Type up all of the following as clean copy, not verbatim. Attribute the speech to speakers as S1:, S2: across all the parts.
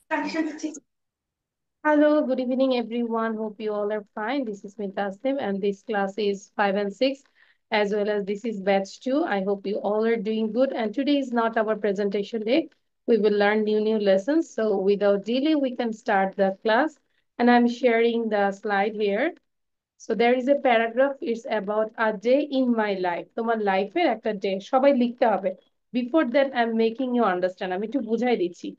S1: Hello, good evening, everyone. Hope you all are fine. This is Mintasnim, and this class is 5 and 6, as well as this is batch 2. I hope you all are doing good. And today is not our presentation day. We will learn new lessons. So without delay, we can start the class. And I'm sharing the slide here. So there is a paragraph. It's about a day in my life. তোমার লাইফের একটা day সবাই লিখতে হবে. Before that, I'm making you understand. আমি একটু বুঝাই দিচ্ছি.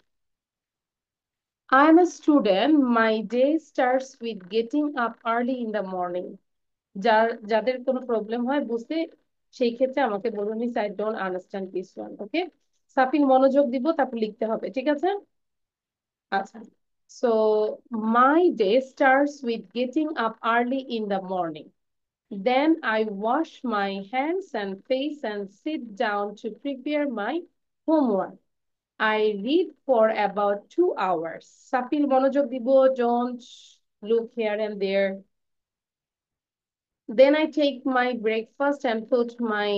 S1: I'm a student. My day starts with getting up early in the morning. যাদের কোনো প্রবলেম হয় বুঝতে সেই ক্ষেত্রে আমাকে বলুন miss I don't understand this one okay Safin মনোযোগ দিব তারপর লিখতে হবে ঠিক আছে আচ্ছা so my day starts with getting up early in the morning. Then I wash my hands and face and sit down to prepare my homework. I read for about 2 hours. Sapil monojoগ দিব, don't look here and there. Then I take my breakfast and put my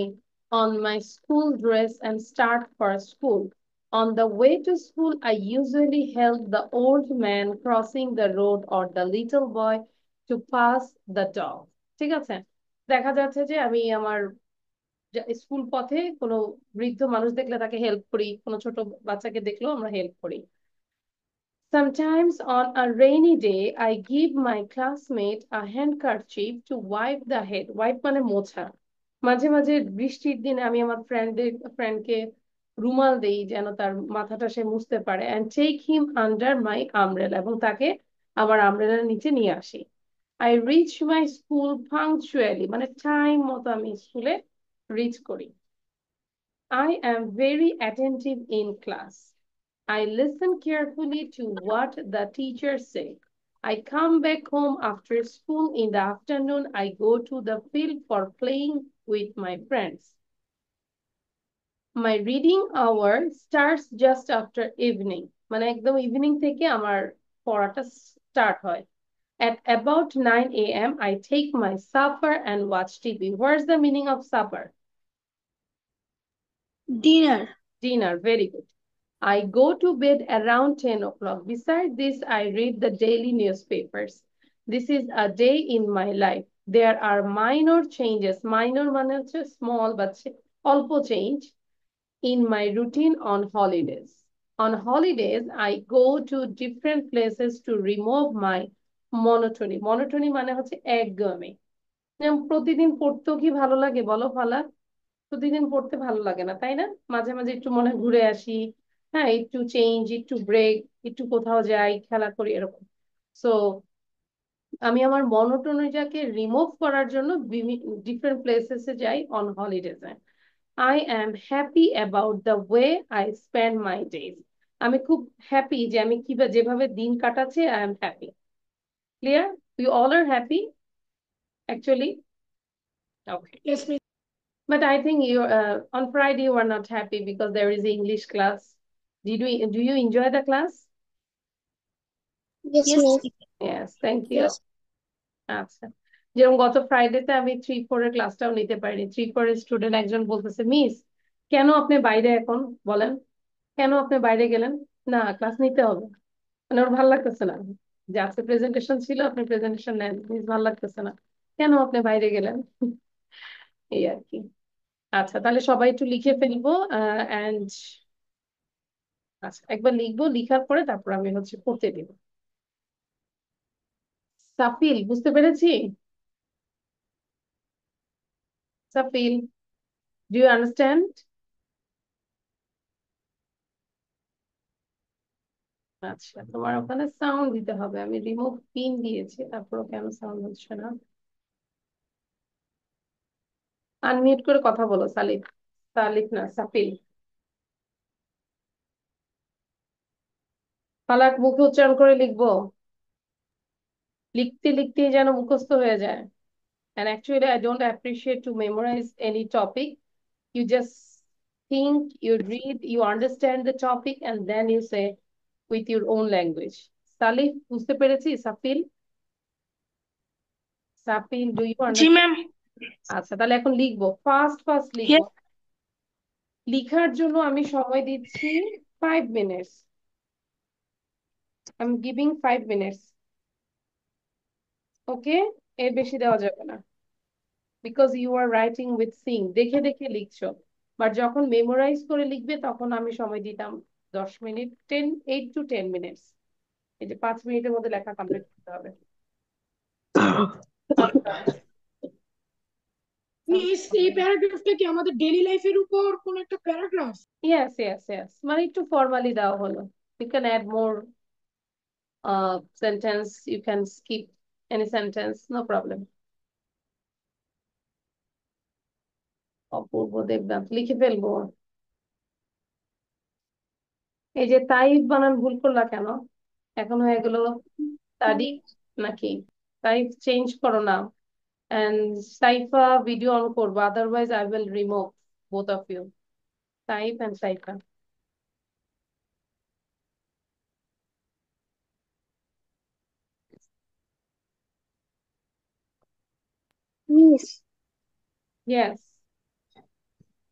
S1: on my school dress and start for school. On the way to school, I usually help the old man crossing the road or the little boy to pass the dog. ঠিক আছে? দেখা যাচ্ছে যে আমি আমার school পথে কোনো বৃদ্ধ মানুষ দেখলে তাকে হেল্প করি, কোনো ছোট বাচ্চাকে দেখলেও আমরা হেল্প করি। Sometimes on a rainy day, I give my classmate a handkerchief to wipe the head. Wipe মানে মোছা। মাঝে মাঝে বৃষ্টির দিনে আমি আমার ফ্রেন্ডকে রুমাল দেই যেন তার মাথাটা সে মুছতে পারে and take him under my umbrella এবং তাকে আমার আমব্রেলার নিচে নিয়ে আসি। I reach my school punctually মানে টাইম মতো আমি স্কুলে রিচ করি। I am very attentive in class. I listen carefully to what the teacher said. I come back home after school in the afternoon. I go to the field for playing with my friends. My reading hour starts just after evening. মানে একদম evening থেকে আমার পড়াটা start হয়। At about 9 a.m., I take my supper and watch TV. Where's the meaning of supper?
S2: Dinner.
S1: Dinner, very good. I go to bed around 10 o'clock. Besides this, I read the daily newspapers. This is a day in my life. There are minor changes. Minor মানে হচ্ছে small but অল্প change in my routine on holidays. On holidays, I go to different places to remove my monotony. Monotony মানে হচ্ছে একঘেয়েমি। যেমন প্রতিদিন পড়তেও কি ভালো লাগে বলো ফালা? প্রতিদিন পড়তে ভালো লাগে না তাই না? মাঝে মাঝে একটু মনে হয় ঘুরে আসি, হ্যাঁ একটু চেঞ্জ, একটু ব্রেক, একটু কোথাও যাই, খেলা করি এরকম। সো আমি আমার মনোটোনিটাকে রিমুভ করার জন্য ডিফারেন্ট প্লেসেসে যাই on হলিডেজে। I am happy about the way I spend my days. আমি খুব হ্যাপি যে আমি যেভাবে দিন কাটাচ্ছি I am happy. Clear? You all are happy actually? Okay.
S2: Yes, miss.
S1: But I think you on Friday you are not happy because there is English class. Do you enjoy the class?
S2: Yes,
S3: Yes,
S2: miss.
S1: Yes, thank you.
S2: Yes.
S1: আচ্ছা যেরকম গত ফ্রাইডেতে আমি 3-4 এর ক্লাসটাও নিতে পারিনি। 3-4 এর student একজন বলতেছে মিস কেন আপনি বাইরে এখন বলেন, কেন আপনি বাইরে গেলেন? না ক্লাস নিতে হবে, মানে ওর ভালো লাগতেছে না যে আজকে প্রেজেন্টেশন ছিল, আপনি প্রেজেন্টেশন নেন, মিস ভালো লাগতেছে না, কেন আপনি বাইরে গেলেন? এই আর কি। আচ্ছা তাহলে সবাই একটু লিখে ফেলবো এন্ড আচ্ছা একবার লিখবো, লিখার পরে তারপর আমি হচ্ছে পড়তে দিব। সাফিল বুঝতে পেরেছি? সাফিল, ডু ইউ আন্ডারস্ট্যান্ড? আচ্ছা তোমার ওখানে সাউন্ড দিতে হবে, আমি রিমুভ পিন দিয়েছি তারপরও কেন সাউন্ড হচ্ছে না? আনমিউট করে কথা বলো সালিফ, সালিফ না সাফিল। ফালাক মুখে উচ্চারণ করে লিখবো, লিখতে লিখতে যেন মুখস্থ হয়ে যায়। And actually, I don't appreciate to memorize any topic. You just think, you read, you understand the topic, and then you say with your own language. Salif, বুঝতে পেরেছি? সাফিল, সাফিল, do you
S2: G
S1: understand?
S2: Ma'am.
S1: আচ্ছা তাহলে এখন লিখবো, first first লিখবো।
S2: Yes.
S1: লিখার জন্য আমি সময় দিচ্ছি 5 minutes. I am giving 5 minutes. Okay, এর বেশি দেওয়া যাবে না। Because you are writing with seeing, দেখে দেখে লিখছো। বাট যখন মেমোরাইজ করে লিখবে তখন আমি সময় দিতাম 10 মিনিট, 8 to 10 মিনিটস। এই যে 5 মিনিটের মধ্যে লেখা কমপ্লিট করতে হবে। আচ্ছা।
S2: এই প্যারাগ্রাফটা কি আমাদের ডেইলি লাইফের উপর কোন একটা প্যারাগ্রাফ?
S1: ইয়েস ইয়েস ইয়েস, মানে একটু ফর্মালি দেওয়া হলো। You can add more sentence, you can skip any sentence, no problem. Apurba Debnath লিখে ফেলবো। এই যে তাইফ বানান ভুল করলা কেন? এখন হয়ে গেল তারিক নাকি? তাইফ চেঞ্জ করো না। এন্ড সাইফা ভিডিও অন করবো, otherwise I will remove both of you, Taif and Saifa.
S3: Miss,
S1: yes.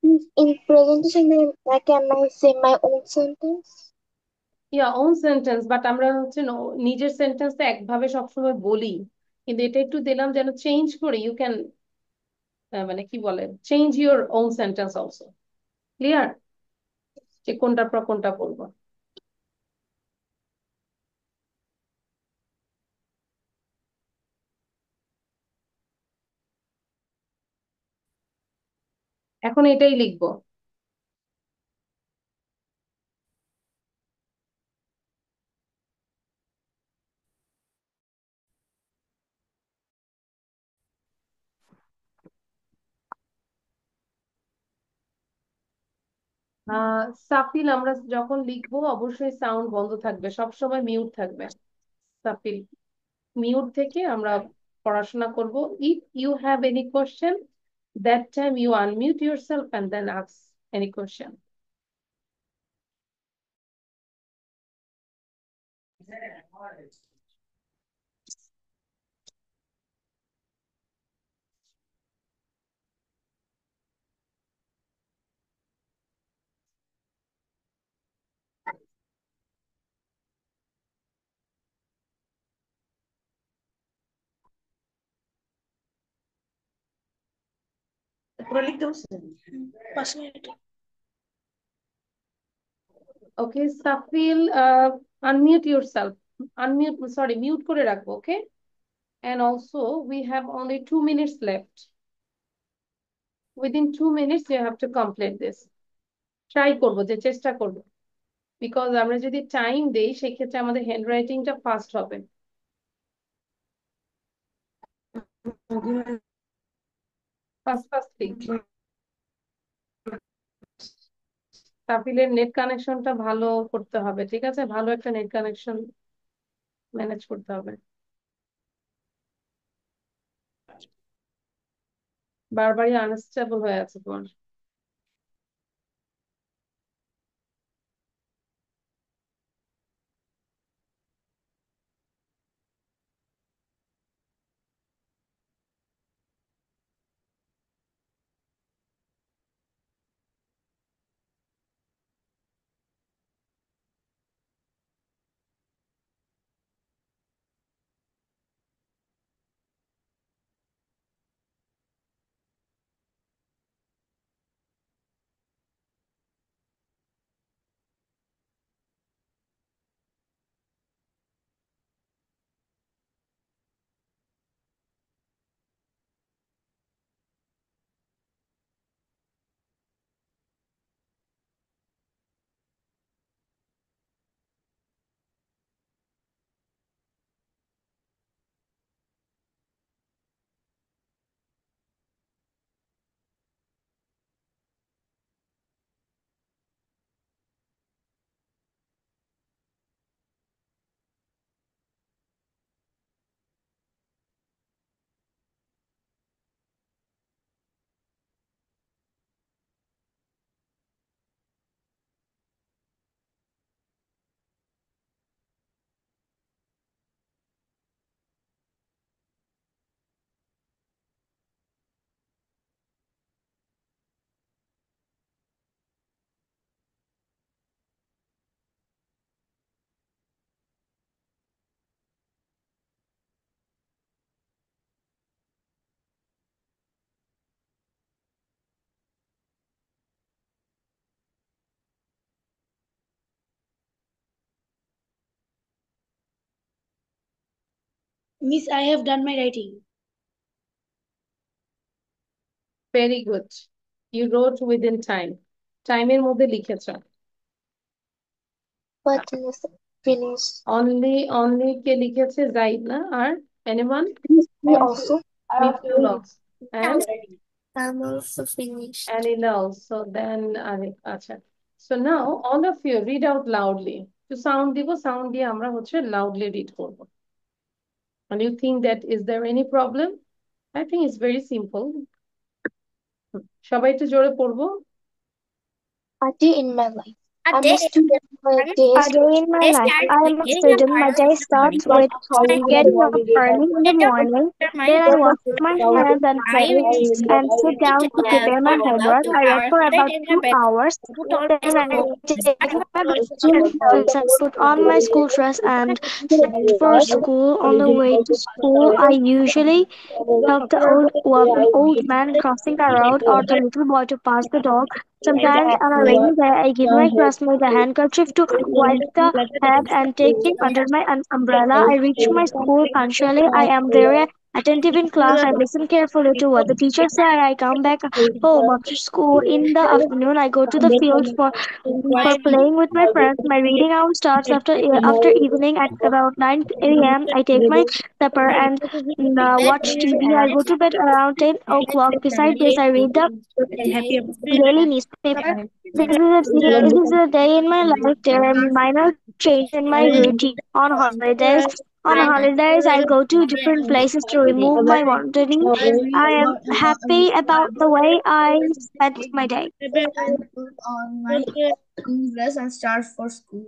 S3: miss, in presentation, can I say my own sentence?
S1: Yeah own sentence, but আমরা হচ্ছে নিজের সেন্টেন্সটা একভাবে সবসময় বলি, কিন্তু এটা একটু দিলাম যেন চেঞ্জ করে ইউ ক্যান, মানে কি বলে, change your own sentence also. Clear যে কোনটার পর কোনটা বলবো। এখন এটাই লিখবো। সাফিল, আমরা যখন লিখবো অবশ্যই সাউন্ড বন্ধ থাকবে, সব সময় মিউট থাকবে। সাফিল, মিউট থেকে আমরা পড়াশোনা করব। If you have any question, that time you unmute yourself and then ask any question.
S2: পুরো লিখতে বসে 5 minute.
S1: Okay, সাফিল, unmute yourself. Unmute, sorry, mute করে রাখবো, okay? And also, we have only 2 minutes left. Within 2 minutes, you have to complete this. Try করবো, যে চেষ্টা করবো। Because আমরা যদি টাইম দেই সেক্ষেত্রে আমাদের হ্যান্ড রাইটিংটা ফাস্ট হবে। ফাস্ট ফাস্ট লিখ। সাফিলের নেট কানেকশনটা ভালো করতে হবে, ঠিক আছে? ভালো একটা নেট কানেকশন ম্যানেজ করতে হবে। বারবারই আনস্টেবল হয়ে আছে তোমার।
S2: Miss, I have done my writing.
S1: Very good. You wrote within time. টাইমের মধ্যে লিখেছো।
S3: But Miss, finish.
S1: Only কে লিখেছে? জাইদ না? আর anyone?
S3: Me also.
S1: Me too also. And
S3: I'm also finished.
S1: Anila also. Then Arif. আচ্ছা। So now all of you read out loudly. To sound দিব, sound দিয়ে আমরা হচ্ছে loudly read করব। And you think that is there any problem? I think it's very simple. সবাই একটু জোরে পড়বো।
S3: A day in my life.
S4: A
S3: I'm
S4: day
S3: a student. My day
S4: A day in my life. I am a student. My day starts with getting up early in the morning. Then I wash my hands and face and sit down to prepare my homework. I read for about 2 hours. Then I take my breakfast and put on my school dress and head for school. On the way to school, I usually help the old man crossing the road or the little boy to pass the dog. Sometimes on a rainy day, I give my classmate a handkerchief to wipe the head and take him under my umbrella. I reach my school punctually. I am very attentive in class. I listen carefully to what the teacher say. I come back home after school. In the afternoon, I go to the fields for playing with my friends. My reading hour starts after evening at about 9 a.m. I take my supper and watch TV. I go to bed around 10 o'clock. Besides this, I read the daily newspaper. This is a day in my life. There are minor changes in my routine. On holidays, I go to different places to remove my monotony. I am happy about the way I spent my day. I put on my school dress and start for school.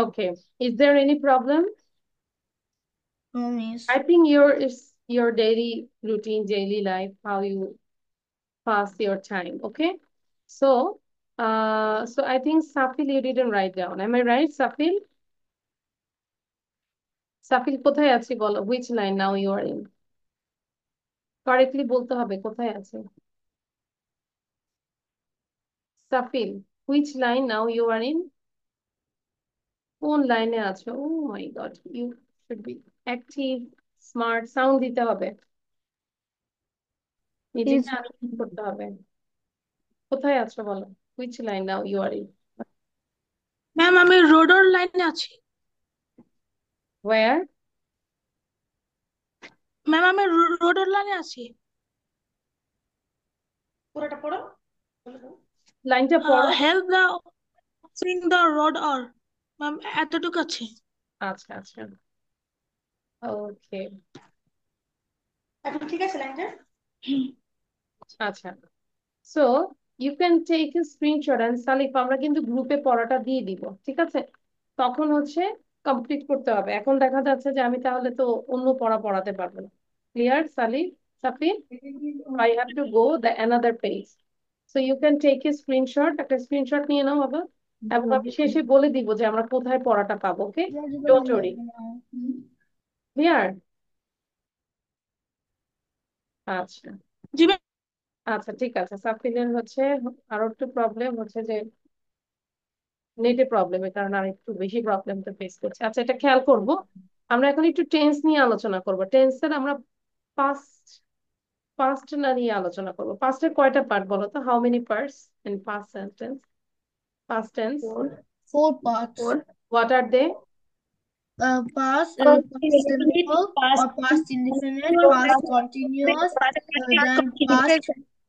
S1: Okay. Is there any problem?
S4: No, miss.
S1: I think your daily routine, daily life, how you pass your time. Okay. So I think Safil, you didn't write down. Am I right, Safil? Safil, কোথায় আছি বলো? Which line now you are in? Correctly বলতে হবে কোথায় আছে। Safil, which line now you are in? কোন লাইনে আছো? Oh my God, you should be active, smart, sound দিতে হবে। নিজেকে আনন্দ করতে হবে। কোথায় আছো বলো? Which line now you are in?
S2: Ma'am, আমি রোডর লাইনে আছি।
S1: Where?
S2: ম্যাম, আমি রোডর লাইনে আছি। পুরোটা পড়ো।
S1: লাইনটা পড়ো।
S2: Help the crossing the road or. Ma'am, এতটুকু আছে।
S1: আচ্ছা আচ্ছা। ওকে।
S2: এখন ঠিক আছে লাইনটা?
S1: আচ্ছা। So you can take a screenshot and Salif, আমরা কিন্তু গ্রুপে পড়াটা দিয়ে দিব, ঠিক আছে? তখন হচ্ছে কমপ্লিট করতে হবে। এখন দেখা যাচ্ছে যে আমি তাহলে তো অন্য পড়া পড়াতে পারবো না। Clear Salif, Safin? I have to go the another page. So you can take a screenshot, একটা স্ক্রিনশট নিয়ে নাও বাবা, এবং আমি শেষে বলে দিব যে আমরা কোথায় পড়াটা পাবো। ওকে, ডোন্ট ওয়ারি। ক্লিয়ার? আচ্ছা
S2: জি ম্যাম।
S1: আচ্ছা, ঠিক আছে। সাফিনের হচ্ছে আরো একটু প্রবলেম হচ্ছে যে নেটে প্রবলেমের কারণে আর একটু বেশি প্রবলেম তো ফেস করছে। আচ্ছা, এটা খেয়াল করব। আমরা এখন একটু টেন্স নিয়ে আলোচনা করব। টেন্সের আমরা পাস্ট পাস্ট না নিয়ে আলোচনা করব। পাস্টের কয়টা পার্ট বলো তো? How many parts in past sentence? Past tense
S4: 4 parts.
S1: What are they?
S4: Past simple or past indefinite, past continuous, then past perfect,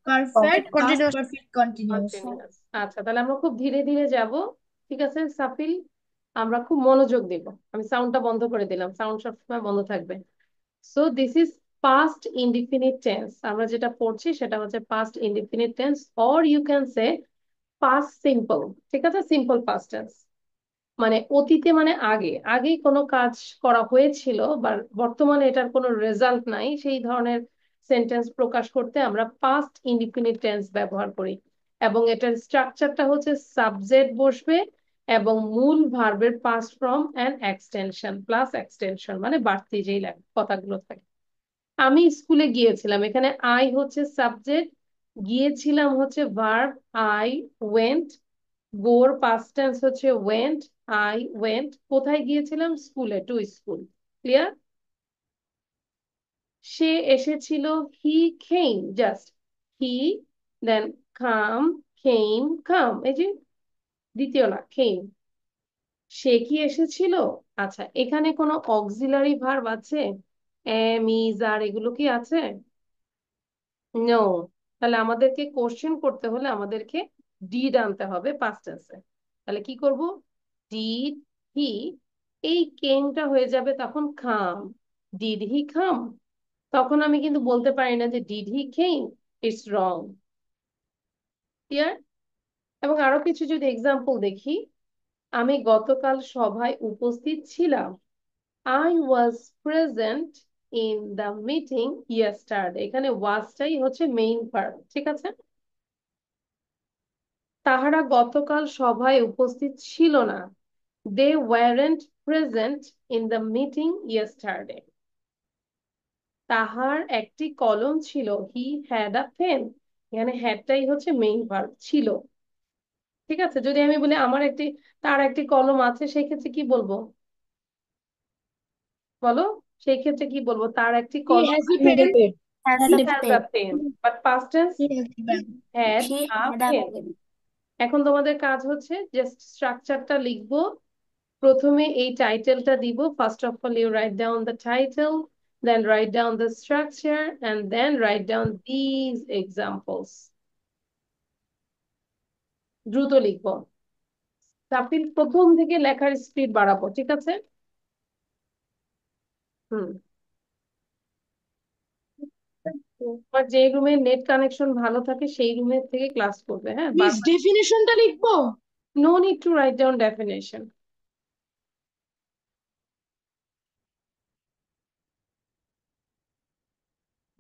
S4: past perfect continuous.
S1: Continuous. আচ্ছা, তাহলে আমরা খুব ধীরে ধীরে যাব। ঠিক আছে সাফিল, আমরা খুব মনোযোগ দেব। আমি সাউন্ডটা বন্ধ করে দিলাম, সাউন্ড সবসময় বন্ধ থাকবে। So this is past indefinite tense. আমরা যেটা পড়ছি সেটা হচ্ছে past indefinite tense, or you can say past simple. ঠিক আছে, সিম্পল পাস্ট টেন্স মানে অতীতে, মানে আগে আগেই কোনো কাজ করা হয়েছিল বা বর্তমানে এটার কোনো রেজাল্ট নাই, সেই ধরনের সেন্টেন্স প্রকাশ করতে আমরা পাস্ট ইনডিফিনিট টেন্স ব্যবহার করি। এবং এটার স্ট্রাকচারটা হচ্ছে সাবজেক্ট বসবে এবং মূল ভার্বের past form and extension plus extension, মানে বাড়তি যেই কথাগুলো থাকে। আমি স্কুলে গিয়েছিলাম, এখানে আই হচ্ছে সাবজেক্ট, গিয়েছিলাম হচ্ছে ভার্ব আই ওয়েন্ট, গোর পাস্ট টেন্স হচ্ছে ওয়েন্ট, আই ওয়েন্ট। কোথায় গিয়েছিলাম? স্কুলে, টু স্কুল। ক্লিয়ার? সে এসেছিল, he came, just he, then come, come, এই যে দ্বিতীয় না, came। সে কি এসেছিল? আচ্ছা, এখানে কোনো অক্সিলারি ভার্ব আছে? এম, ইজ, আর এগুলো কি আছে? নো। তাহলে আমাদেরকে কোশ্চেন করতে হলে আমাদেরকে ডিড আনতে হবে পাস্ট টেন্সে। তাহলে কি করব? ডিড হি, এই কেমটা হয়ে যাবে তখন খাম। ডিড হি খাম? তখন আমি কিন্তু বলতে পারি না যে did he came, it's wrong. Clear? এবং আরো কিছু যদি এক্সাম্পল দেখি, আমি গতকাল সভায় উপস্থিত ছিলাম। I was present in the meeting yesterday। এখানে ওয়াজটাই হচ্ছে মেইন ভার্ব, ঠিক আছে? তাহারা গতকাল সভায় উপস্থিত ছিল না। They weren't present in the meeting yesterday। তাহার একটি কলম ছিল। He had a pen। এখানে হ্যাডটাই হচ্ছে মেইন ভার্ব, ছিল। ঠিক আছে? যদি আমি বলি তার একটি কলম আছে, সেই ক্ষেত্রে কি বলবো? বলো, সেই ক্ষেত্রে কি বলবো? তার একটি
S2: He
S1: কলম
S2: has a
S1: আছে।
S2: pen.
S1: He has a pen, but past tense
S2: He has a pen.
S1: had a pen। এখন তোমাদের কাজ হচ্ছে জাস্ট স্ট্রাকচারটা লিখবো। প্রথমে এই টাইটেলটা দিব। First of all you write down the title, then write down the structure, and then write down these examples. দ্রুত লিখবো। তাফিল, প্রথম থেকে লেখার স্পিড বাড়াবো, ঠিক আছে? হুম। আর যে রুমে নেট কানেকশন ভালো থাকে সেই রুমের থেকে ক্লাস করবে, হ্যাঁ?
S2: Miss, definitionটা লিখবো?
S1: No need to write down definition.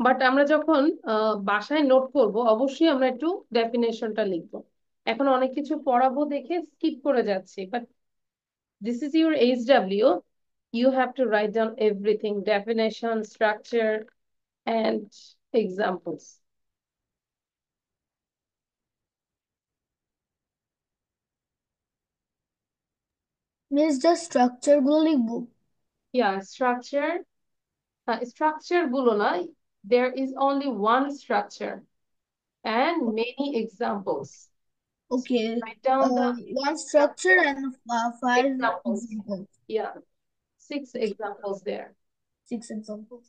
S1: But আমরা যখন বাসায় নোট করব, অবশ্যই আমরা একটু ডেফিনেশনটা লিখবো। এখন অনেক কিছু পড়াবো দেখে স্কিপ করে যাচ্ছি, but this is your HW, you have to write down everything: definition, structure, and examples.
S2: Miss, the structure গুলো লিখবো?
S1: Yeah, structure গুলো না, there is only one structure and many examples.
S2: Okay.
S1: Write down the
S2: One structure and 5
S1: examples.
S2: examples.
S1: Yeah, 6 examples there.
S2: 6 examples.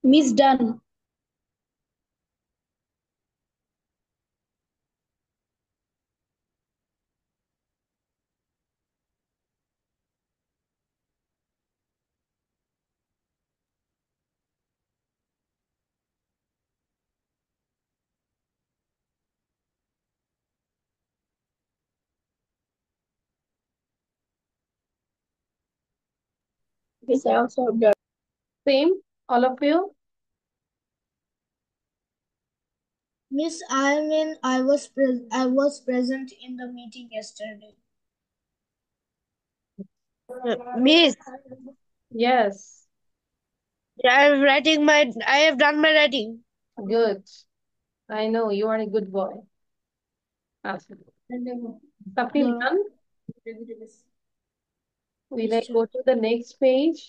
S2: Miss, done. Miss, I also have done.
S1: Same, all of you?
S2: Miss, I was present in the meeting yesterday.
S3: Miss,
S1: Yes.
S2: I have done my writing.
S1: Good. I know you are a good boy. আচ্ছা, Kapil
S2: The
S1: done? Will I go to the next page?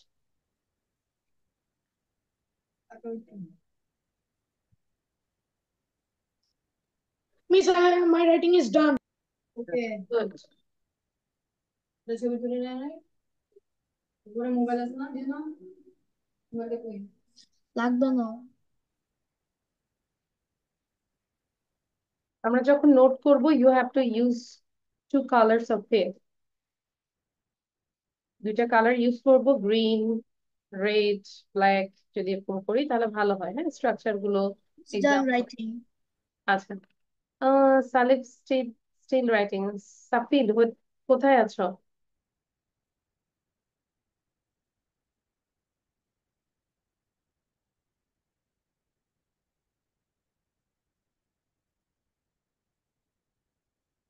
S2: Miss, my writing is done.
S1: Good.
S2: লাগবে না।
S1: আমরা যখন note করব, you have to use two colors of pen. দুইটা colour use করব, green, red, black. যদি এরকম করি তাহলে ভালো হয়, হ্যাঁ, স্ট্রাকচার গুলো
S2: Done
S1: এক্সাম্পল।
S2: writing.
S1: আচ্ছা, সালিফ স্টিল রাইটিং। সাফিল, কোথায় আছো?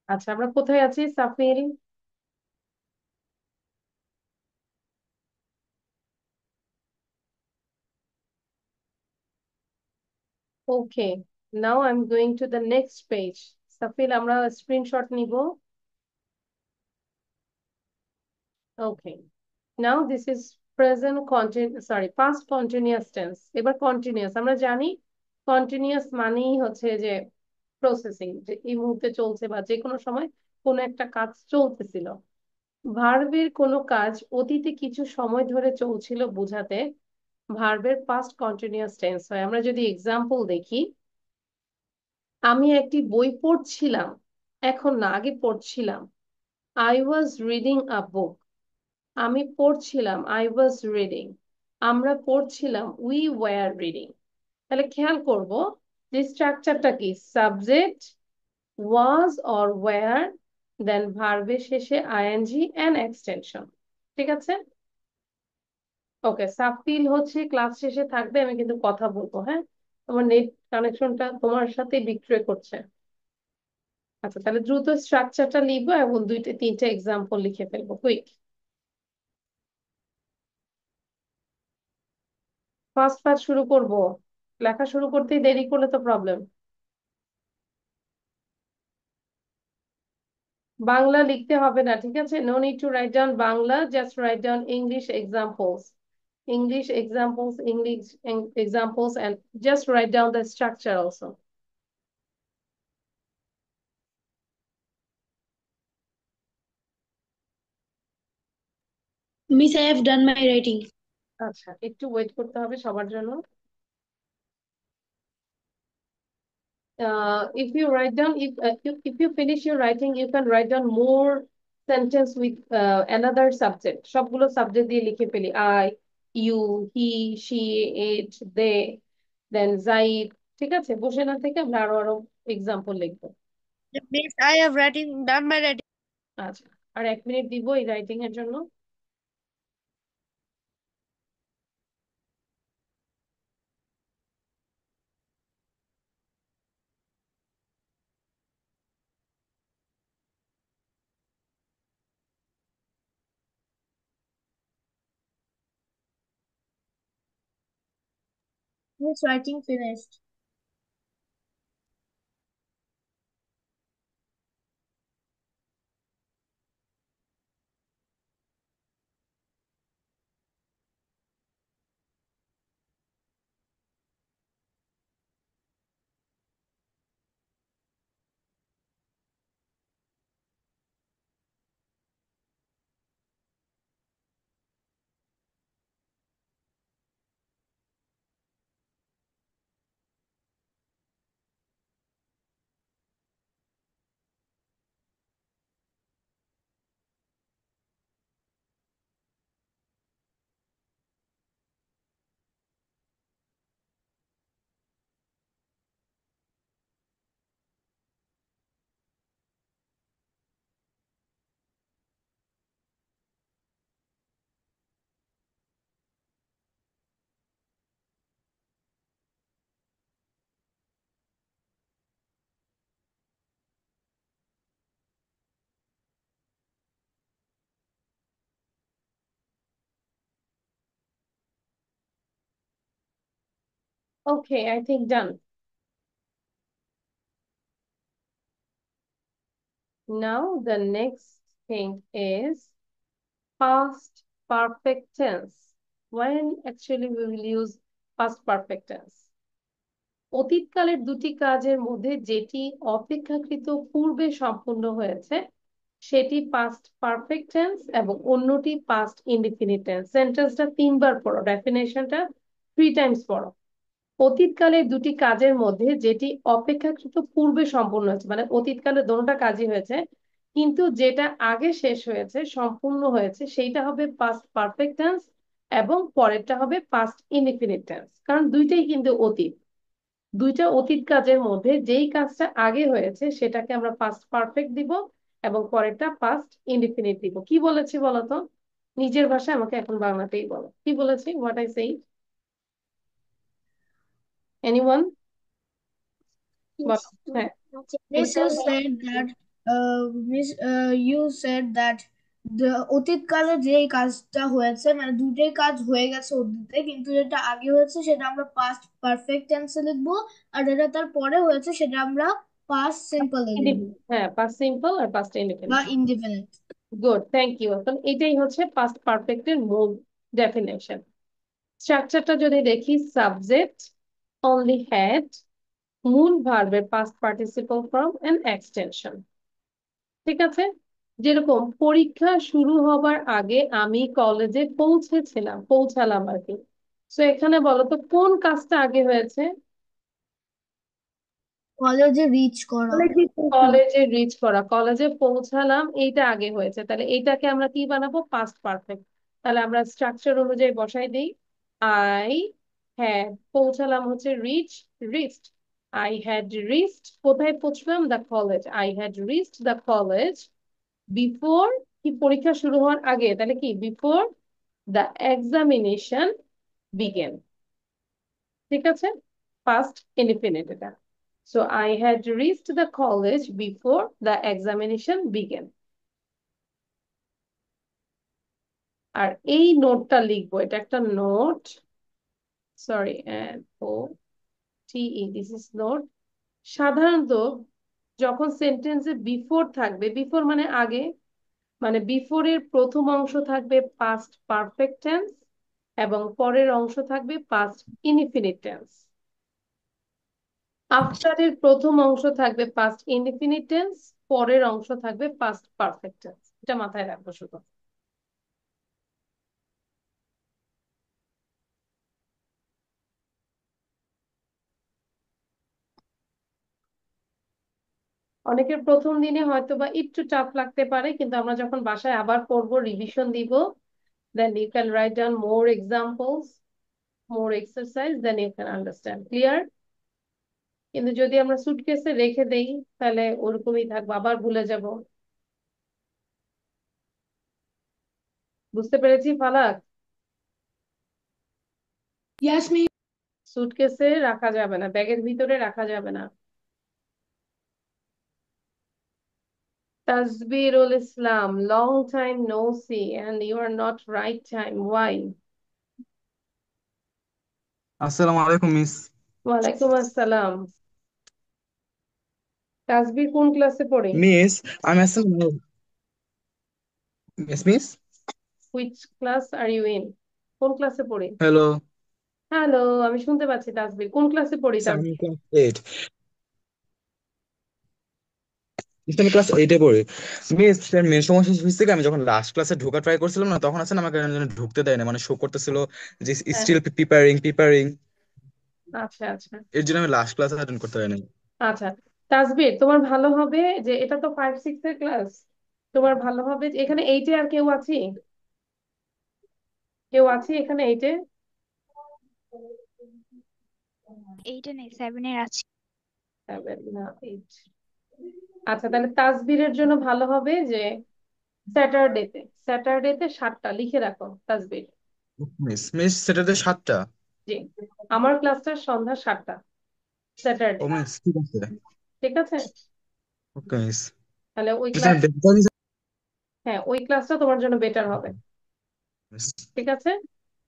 S1: আচ্ছা, আমরা কোথায় আছি Safil? Okay, now I am going to the next page. Safil, আমরা স্ক্রিনশট নিব। Okay, now this is present continuous, sorry, past continuous tense. এবার কন্টিনিউয়াস, আমরা জানি কন্টিনিউয়াস মানেই হচ্ছে যে প্রসেসিং, যে এই মুহূর্তে চলছে বা যে কোনো সময় কোনো একটা কাজ চলতেছিল। ভার্বের কোনো কাজ অতীতে কিছু সময় ধরে চলছিল বোঝাতে ভার্বের পাস্ট কন্টিনিউয়াস টেন্স হয়। আমরা যদি এক্সাম্পল দেখি, আমি একটি বই পড়ছিলাম, এখন না, আগে পড়ছিলাম। আই ওয়াজ রিডিং আ বুক। আমি পড়ছিলাম, আই ওয়াজ রিডিং। আমরা পড়ছিলাম, উই ওয়ার রিডিং। তাহলে খেয়াল করব যে স্ট্রাকচারটা কি, সাবজেক্ট, ওয়াজ অর ওয়্যার, দেন ভার্বের শেষে আইএনজি এন্ড এক্সটেনশন। ঠিক আছে? ওকে, সাফিল হচ্ছে ক্লাস শেষে থাকবে, আমি কিন্তু কথা বলবো, হ্যাঁ? তোমার নেট কানেকশনটা তোমার সাথে বিক্রয় করছে। আচ্ছা, তাহলে দ্রুত স্ট্রাকচারটা লিখবো এবং দুইটা তিনটা এক্সাম্পল লিখে ফেলবো, কুইক। ফার্স্ট ফার্স্ট শুরু করব, লেখা শুরু করতেই দেরি করলে তো প্রবলেম। বাংলা লিখতে হবে না, ঠিক আছে? No need to write down Bangla, just write down English examples. English examples, English examples, and just write down the structure also.
S2: Miss, I have done my writing.
S1: আচ্ছা, একটু ওয়েট করতে হবে সবার জন্য। If you write down, if you finish your writing, you can write down more sentence with another subject. সবগুলো subject দিয়ে লিখে ফেলি। I, you, he, she, it, they, then Zaid। ঠিক আছে, বসে না থেকে আমরা আরো আরো এক্সাম্পল লিখবো।
S2: Miss, I have done my writing.
S1: আচ্ছা, আর 1 মিনিট দিব এই রাইটিং এর জন্য।
S2: Miss, writing finished.
S1: Okay, I think done. Now the next thing is past perfect tense. When actually we will use past perfect tense? অতীতকালের দুটি কাজের মধ্যে যেটি অপেক্ষাকৃত পূর্বে সম্পূর্ণ হয়েছে সেটি পাস্ট পারফেক্ট টেন্স এবং অন্যটি পাস্ট ইনডিফিনিট টেন্স। সেন্টেন্সটা 3 বার পড়ো, ডেফিনেশনটা 3 টাইমস পড়ো। অতীতকালের দুটি কাজের মধ্যে যেটি অপেক্ষাকৃত পূর্বে সম্পূর্ণ হয়েছে, মানে অতীতকালে দোনোটা কাজই হয়েছে, কিন্তু যেটা আগে শেষ হয়েছে, সম্পূর্ণ হয়েছে, সেইটা হবে পাস্ট পারফেক্ট টেন্স এবং পরেরটা হবে পাস্ট ইনডিফিনিট টেন্স। কারণ দুইটাই কিন্তু অতীত। দুইটা অতীত কাজের মধ্যে যেই কাজটা আগে হয়েছে সেটাকে আমরা পাস্ট পারফেক্ট দিব এবং পরেরটা পাস্ট ইনডিফিনিট দিব। কি বলেছি বলতো? নিজের ভাষায় আমাকে এখন বাংলাতেই বলো, কি বলেছি? হোয়াট আই সেই? এনিওয়ান?
S3: Yes,
S1: হ্যাঁ,
S5: Miss, you said that you said that the অতীতকালে যেই কাজটা হয়েছে মানে দুটোই কাজ হয়ে গেছে অতীতে, কিন্তু যেটা আগে হয়েছে সেটা আমরা পাস্ট পারফেক্ট টেন্সে লিখবো, আর যেটা তার পরে হয়েছে সেটা আমরা পাস্ট সিম্পলে লিখবো
S1: হ্যাঁ, পাস্ট সিম্পল আর পাস্ট
S5: বা
S1: indefinite.
S5: Indefinite.
S1: Good, thank you. এখন এটাই হচ্ছে পাস্ট পারফেক্টের মূল ডেফিনেশন। স্ট্রাকচারটা যদি দেখি, সাবজেক্ট, অনলি হ্যাড, মূল ভার্বের past participle form and extension. ঠিক আছে? যেরকম পরীক্ষা শুরু হবার আগে আমি কলেজে পৌঁছালাম আর কি। তো এখানে বলতো কোন কাজটা আগে হয়েছে?
S5: কলেজে রিচ করা।
S1: কলেজে রিচ করা, কলেজে পৌঁছালাম, এইটা আগে হয়েছে, তাহলে এইটাকে আমরা কি বানাবো? Past perfect. তাহলে আমরা স্ট্রাকচার অনুযায়ী বসাই দিই। আই হ্যাড, পৌঁছালাম হচ্ছে reach, reached. I had reached, কোথায় পৌঁছলাম? The college. I had reached the college before, কি পরীক্ষা শুরু হওয়ার আগে, তাহলে কি বিফোর দ্য এক্সামিনেশন বিগেন। ঠিক আছে? পাস্ট ইনডিফিনিট এটা। So I had reached the college before the examination began. আর এই নোটটা লিখবো, এটা একটা নোট, sorry, O T E, this is note. সাধারণত যখন সেন্টেন্সে বিফোর থাকবে, বিফোর মানে আগে, মানে বিফোর এর প্রথম অংশ থাকবে পাস্ট পারফেক্ট টেন্স এবং পরের অংশ থাকবে পাস্ট ইনডিফিনিট টেন্স। আফটার এর প্রথম অংশ থাকবে পাস্ট ইনডিফিনিট টেন্স, পরের অংশ থাকবে পাস্ট পারফেক্ট টেন্স। এটা মাথায় রাখবো শুধু। অনেকের প্রথম দিনে হয়তো বা একটু চাপ লাগতে পারে, কিন্তু আমরা যখন বাসায় আবার পড়বো, রিভিশন দিব, then you can write down more examples, more exercise, then you can understand. Clear? কিন্তু যদি আমরা সুটকেসে রেখে দেই তাহলে ওরকমই থাকবো, আবার ভুলে যাব। বুঝতে পেরেছি ফালাক?
S5: Yes, miss.
S1: সুটকেসে রাখা যাবে না, ব্যাগের ভিতরে রাখা যাবে না। Tasbirul Islam, long time no see and you are not right time. Why?
S6: আসসালামু আলাইকুম মিস।
S1: ওয়ালাইকুম আসসালাম। তাসবির কোন ক্লাসে পড়ে?
S6: মিস আমি আসলে miss miss
S1: Which class are you in? কোন ক্লাসে পড়ে?
S6: হ্যালো,
S1: হ্যালো, আমি শুনতে পাচ্ছি। তাসবির কোন ক্লাসে পড়ি?
S6: আমি
S1: তাসবির
S6: ক্লাস 8। আমি ক্লাস 8 এ পড়ি। মিস মেন সমস্যা হচ্ছে কি, আমি যখন লাস্ট ক্লাসে ঢোকা ট্রাই করছিলাম না, তখন আছে না আমাকে কেন যেন ঢুকতে দেয় না, মানে শো করতেছিল যে
S1: হ্যাঁ,
S6: স্টিল প্রিপারিং।
S1: আচ্ছা আচ্ছা
S6: এর জন্য আমি লাস্ট ক্লাসে অ্যাটেন্ড করতে পারি নাই।
S1: আচ্ছা। তাসবির, তোমার ভালো হবে যে এটা তো 5-6 এর ক্লাস, তোমার ভালো হবে যে এখানে 8-এ আর কেউ আছে? কেউ আছে এখানে 8-এ?
S4: 8 নেই, 7 আছে।
S1: 7 না 8? আচ্ছা, তাহলে তাসবিরের জন্য ভালো হবে যে স্যাটারডেতে 7টা লিখে রাখো তাসবির।
S6: মিস মিস সেটাতে 7টা?
S1: জি, আমার ক্লাসটা সন্ধ্যা 7টা স্যাটারডে।
S6: ও মিস ঠিক আছে।
S1: ঠিক আছে?
S6: ওকে মিস।
S1: তাহলে ওই
S6: মিস
S1: ক্লাস,
S6: আমি দেখতে পারি
S1: হ্যাঁ ওই ক্লাসটা তোমার জন্য বেটার হবে।
S6: মিস।
S1: ঠিক আছে?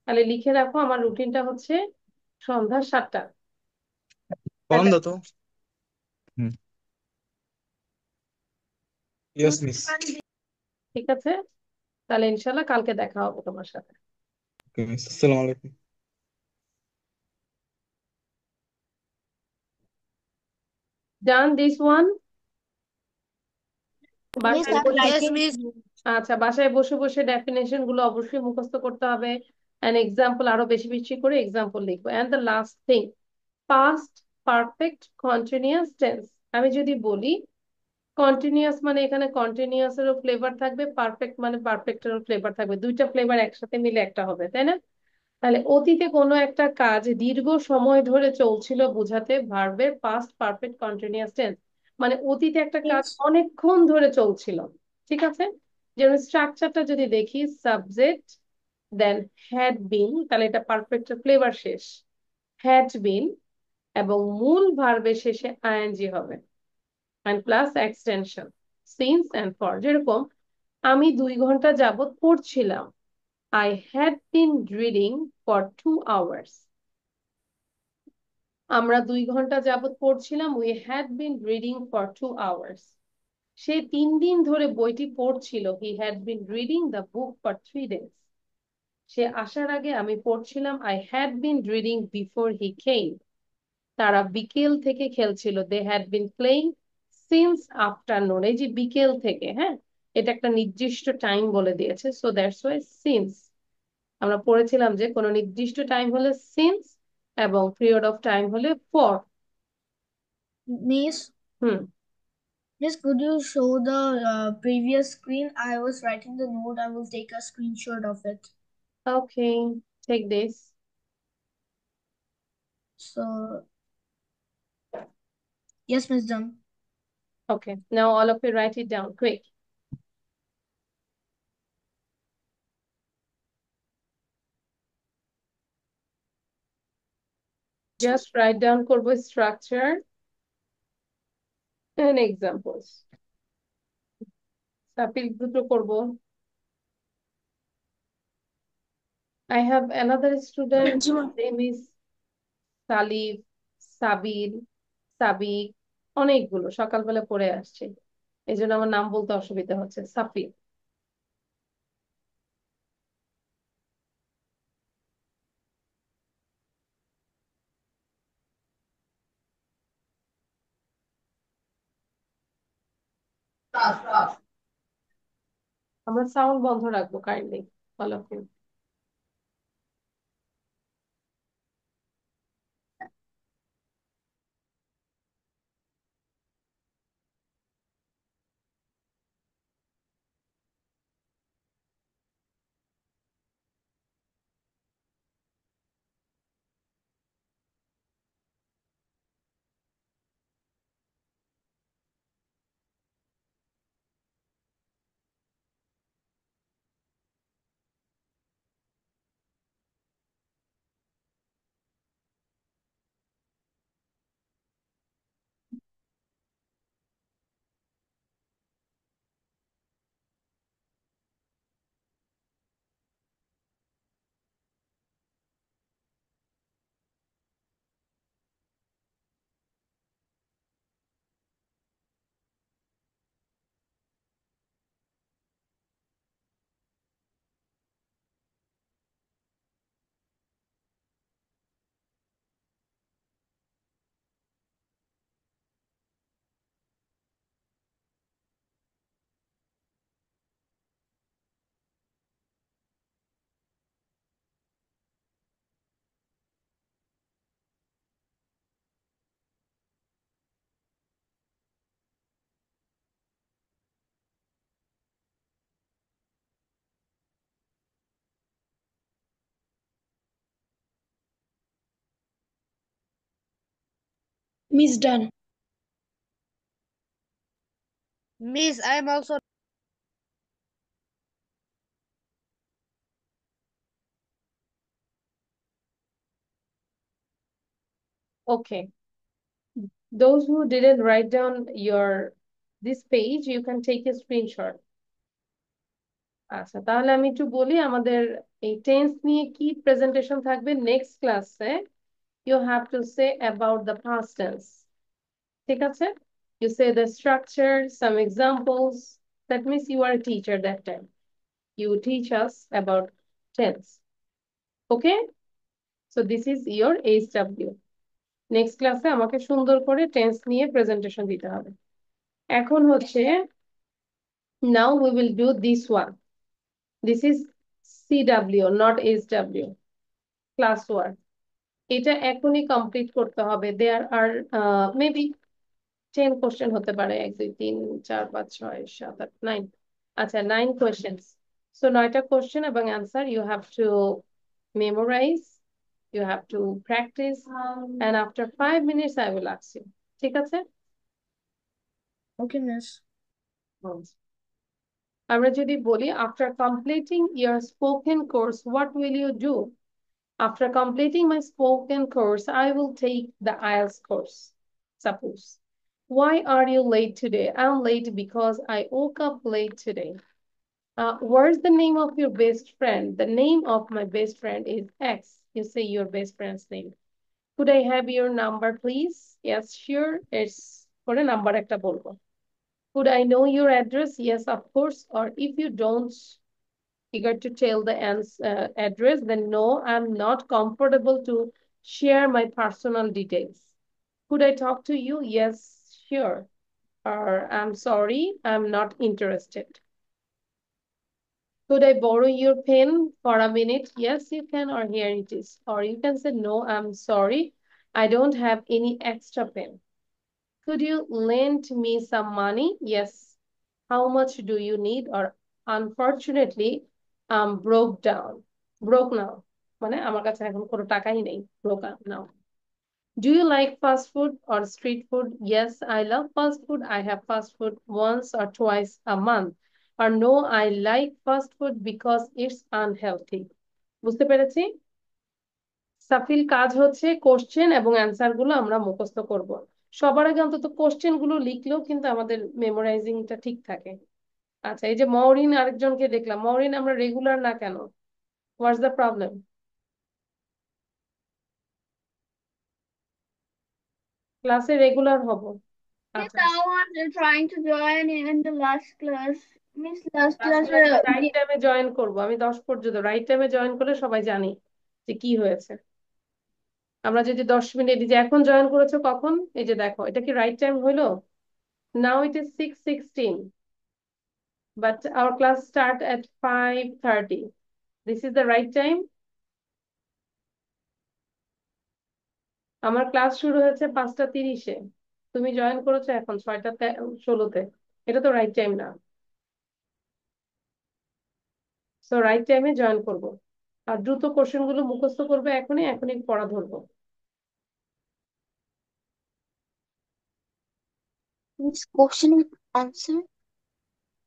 S1: তাহলে লিখে রাখো, আমার রুটিনটা হচ্ছে সন্ধ্যা 7টা।
S6: কলম দাও তো। হুম, ইয়েস মিস।
S1: ঠিক আছে, তাহলে ইনশাল্লাহ কালকে দেখা হবে তোমার সাথে।
S6: ওকে মিস, আসসালামু আলাইকুম।
S1: Done this one?
S3: Miss,
S1: বাসায়
S3: I'm
S1: বসে
S2: Yes,
S3: writing.
S2: miss.
S1: আচ্ছা, বাসায় বসে বসে ডেফিনেশন গুলো অবশ্যই মুখস্থ করতে হবে, এন্ড এক্সাম্পল আরো বেশি বেশি করে এক্সাম্পল লিখবো। And the last thing, past perfect continuous tense. আমি যদি বলি কন্টিনিউয়াস মানে এখানে কন্টিনিউয়াস এরও ফ্লেভার থাকবে, পারফেক্ট মানে পারফেক্ট এরও ফ্লেভার থাকবে, দুইটা ফ্লেভার একসাথে মিলে একটা হবে, তাই না? তাহলে অতীতে কোনো একটা কাজ দীর্ঘ সময় ধরে চলছিল বোঝাতে ভার্বের পাস্ট পারফেক্ট কন্টিনিউয়াস টেন্স, মানে অতীতে একটা কাজ
S3: Miss,
S1: অনেকক্ষণ ধরে চলছিল। ঠিক আছে, যেমন স্ট্রাকচারটা যদি দেখি, সাবজেক্ট দেন হ্যাড বিন, তাহলে এটা পারফেক্ট ফ্লেভার শেষ, হ্যাড বিন, এবং মূল ভার্বের শেষে আইএনজি হবে, and plus extension since and for. যেরকম আমি 2 ঘন্টা যাবত পড়ছিলাম, I had been reading for 2 hours. আমরা 2 ঘন্টা যাবত পড়ছিলাম, we had been reading for 2 hours. সে 3 দিন ধরে বইটি পড়ছিল, he had been reading the book for 3 days. সে আসার আগে আমি পড়ছিলাম, I had been reading before he came. তারা বিকেল থেকে খেলছিল, they had been playing since afternoon. এই যে বিকেল থেকে, হ্যাঁ, এটা একটা নির্দিষ্ট টাইম বলে দিয়েছে, so that's why since। আমরা পড়েছিলাম যে কোনো নির্দিষ্ট টাইম হলে সিন্স এবং পিরিয়ড অফ টাইম হলে for.
S5: Miss,
S1: hmm,
S5: Miss, could you show the previous screen? I was writing the note. I will take a screenshot of it.
S1: Okay, take this.
S5: So, yes, Miss, done.
S1: Okay, now all of you write it down quick. Just write down করবো structure and examples. সাপিল দুটো করবো। I have another student, name is Salif, Sabil, Sabik, অনেকগুলো সকালবেলা পড়ে আসছে, এই জন্য আমার নাম বলতে অসুবিধা হচ্ছে। সাফি, আমরা সাউন্ড বন্ধ রাখবো kindly, all of you.
S2: Miss, done.
S5: Miss, I am also.
S1: Okay, those who didn't write down your this page, you can take a screenshot. আচ্ছা, তাহলে আমি একটু বলি আমাদের এই টেন্স নিয়ে কি প্রেজেন্টেশন থাকবে নেক্সট ক্লাসে। you have to say about the past tense. ঠিক আছে? You say the structure, some examples. That means you are a teacher that time. You teach us about tense. Okay? So this is your HW. Next ক্লাসে আমাকে সুন্দর করে tense নিয়ে presentation দিতে হবে। এখন হচ্ছে now we will do this one. This is CW, not HW. Class work. এটা এখনই কমপ্লিট করতে হবে। There are maybe 10 কোশ্চেন হতে পারে, 1 2 3 4 5 6 7 8 9। আচ্ছা 9 কোশ্চেনস। সো 9টা কোশ্চেন এবং answer you have to memorize, you have to practice, and after 5 minutes I will ask you. ঠিক আছে?
S5: Okay, miss.
S1: আমরা যদি বলি after completing your spoken course what will you do? After completing my spoken course I will take the IELTS course. Suppose, why are you late today? I'm late because I woke up late today. What's the name of your best friend? The name of my best friend is X. You say your best friend's name. Could I have your number, please? Yes, sure. It's for a number একটা বলবো। Could I know your address? Yes, of course. Or if you don't eager to tell the address, then no, I'm not comfortable to share my personal details. Could I talk to you? Yes, sure. Or I'm sorry, I'm not interested. Could I borrow your pen for a minute? Yes, you can, or here it is. Or you can say, no, I'm sorry, I don't have any extra pen. Could you lend me some money? Yes. How much do you need? Or unfortunately, I'm broke now. মানে আমার কাছে এখন কোনো টাকাই নেই, broke now. Do you like fast food or street food? Yes, I love fast food. I have fast food once or twice a month. Or no, I like fast food because it's unhealthy. বুঝতে পেরেছি? সাফিল কাজ হচ্ছে question এবং answer গুলো আমরা মুখস্থ করব। সবার আগে অন্তত কোশ্চেন গুলো লিখলেও কিন্তু আমাদের মেমোরাইজিংটা ঠিক থাকে। আচ্ছা, এই যে মৌরিন আরেকজনকে দেখলাম। মৌরিন, আমরা রেগুলার না কেন? What's the problem? ক্লাসে রেগুলার হব।
S7: Yes,
S1: আচ্ছা,
S7: I was trying to join in the last class. Miss, last
S1: last
S7: class.
S1: ক্লাসে রাইট টাইমে জয়েন করব। আমি 10 পর্যন্ত রাইট টাইমে জয়েন করলে সবাই জানি যে কি হয়েছে। আমরা যদি 10 মিনিট, যে এখন জয়েন করেছো কখন, এই যে দেখো, এটা কি রাইট টাইম হইলো? নাও it is 6:16, but our class start at 5:30. This is the right time. আমার ক্লাস শুরু হয়েছে 5:30-এ, তুমি জয়েন করেছো এখন 6:16-তে। এটা তো রাইট টাইম না। সো রাইট টাইমে জয়েন করব। আর দ্রুত কোশ্চেন গুলো মুখস্থ করবে, এখনই এখনই পড়া ধরবো।
S3: Miss, question with answer.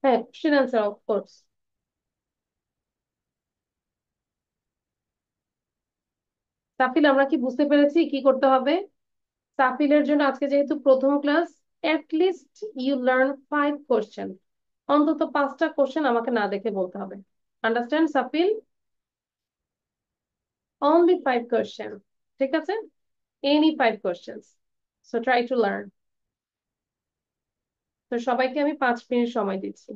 S1: হ্যাঁ, কোশ্চেন আনসার অফ কোর্স। সাফিল, আমরা কি বুঝতে পেরেছি কি করতে হবে? সাফিলের জন্য আজকে যেহেতু প্রথম class, at least you learn 5 question. অন্তত 5টা কোশ্চেন আমাকে না দেখে বলতে হবে। আন্ডারস্ট্যান্ড সাফিল? only 5 কোশ্চেন, ঠিক আছে? any 5 questions. So try to learn. তো সবাইকে আমি 5 মিনিট সময় দিচ্ছি।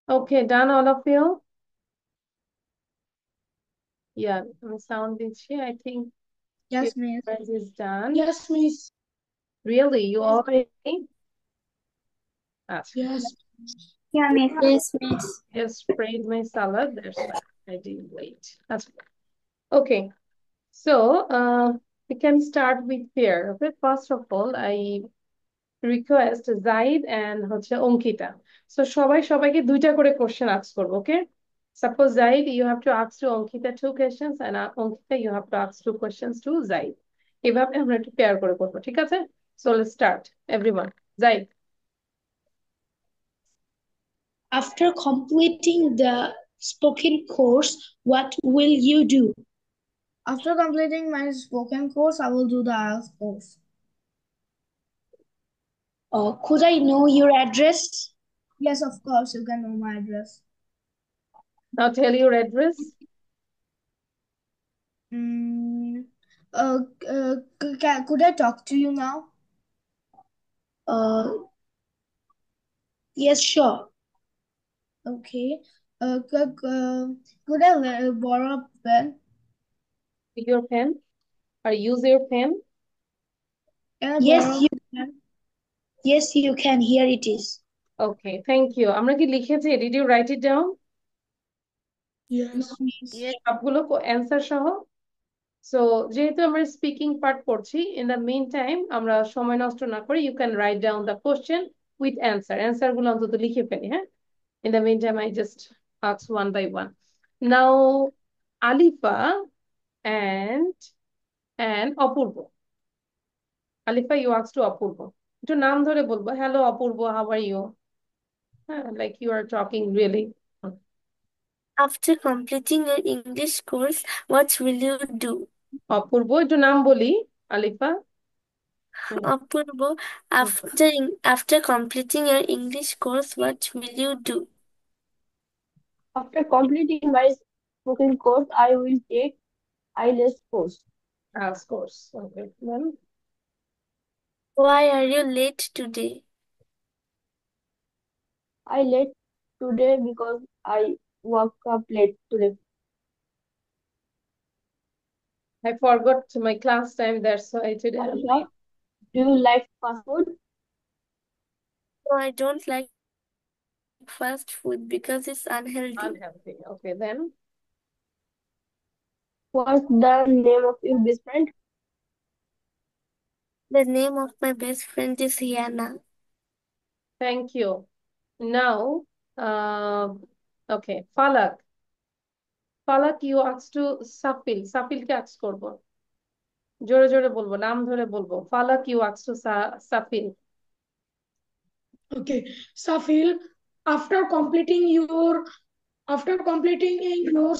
S1: Okay, done all of you? Yeah, আমি sound দিচ্ছি. I think
S5: Yes,
S1: your
S5: miss.
S1: work is done.
S5: Yes, miss.
S1: Really, you all ready? আচ্ছা.
S5: Yes.
S7: Yeah, miss. Yes, miss.
S1: Just sprayed my salad. That's why I didn't wait. That's okay. So, we can start with pair. Okay, first of all, I request Zaid and হচ্ছে Ankita. So সবাই সবাইকে দুইটা করে question ask করবো, okay? Suppose Zaid, you have to ask to Ankita 2 questions and Ankita, you have to ask 2 questions to Zaid. এভাবে আমরা একটু pair করে করবো, ঠিক আছে? So let's start, everyone. Zaid.
S2: After completing the spoken course, what will you do?
S5: After completing my spoken course, I will do the IELTS course.
S2: Could I know your address?
S5: Yes, of course, you can know my address.
S1: Now tell your address.
S5: Mm, could I talk to you now?
S2: Uh, yes, sure.
S5: Okay. Could I borrow a pen?
S1: Your pen or use your pen.
S5: Can I
S2: Yes,
S5: borrow
S2: you
S5: a pen?
S2: yes you can. Here it is.
S1: Okay, thank you. আমরা কি লিখেছি? Did you write it down?
S5: Yes, miss.
S1: সবগুলো answer সহ? So যেহেতু আমরা speaking part করছি, in the meantime আমরা সময় নষ্ট না করে you can write down the question with answer. Answer গুলো অন্তত লিখে ফেলি, হ্যাঁ? In the meantime, I just ask one by one. Now, Alifa and Apurvo. Alifa, you ask to Apurvo. একটু নাম ধরে বলবো. Hello, Apurvo, how are you? Like you are talking really.
S8: After completing your English course, what will you do?
S1: অপূর্ব, একটু নাম বলি. Alifa.
S8: Apurvo, after completing your English course, what will you do?
S7: After completing my spoken course, I will take IELTS course.
S1: Of course. Okay. Then
S8: Why are you late today?
S7: I late today because I woke up late today.
S1: I forgot my class time. That's why today I'm
S7: Aisha,
S1: late.
S7: do you like fast food?
S8: No, I don't like fast food because it's unhealthy.
S1: Unhealthy. Okay, then.
S7: What's the name of your best friend?
S8: The name of my best friend is Hiana.
S1: Thank you. Now, okay, Falak. Falak, you ask to Safil. Safil K ask করবো? জোরে জোরে বলবো, নাম ধরে বলবো. Falak, you ask to Safil.
S2: Okay, Safil, after completing your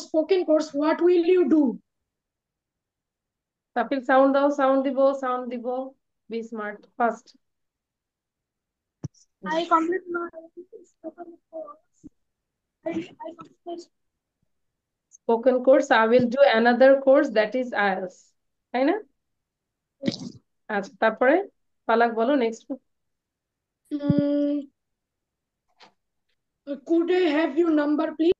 S2: spoken course, what will you do?
S1: Safil, sound দাও, sound দিব. Be smart, fast.
S2: I complete my spoken course. I complete
S1: Spoken course, I will do another course that is IELTS. তাই না? আচ্ছা, তারপরে পালাক বলো next.
S2: Could I have your number, please?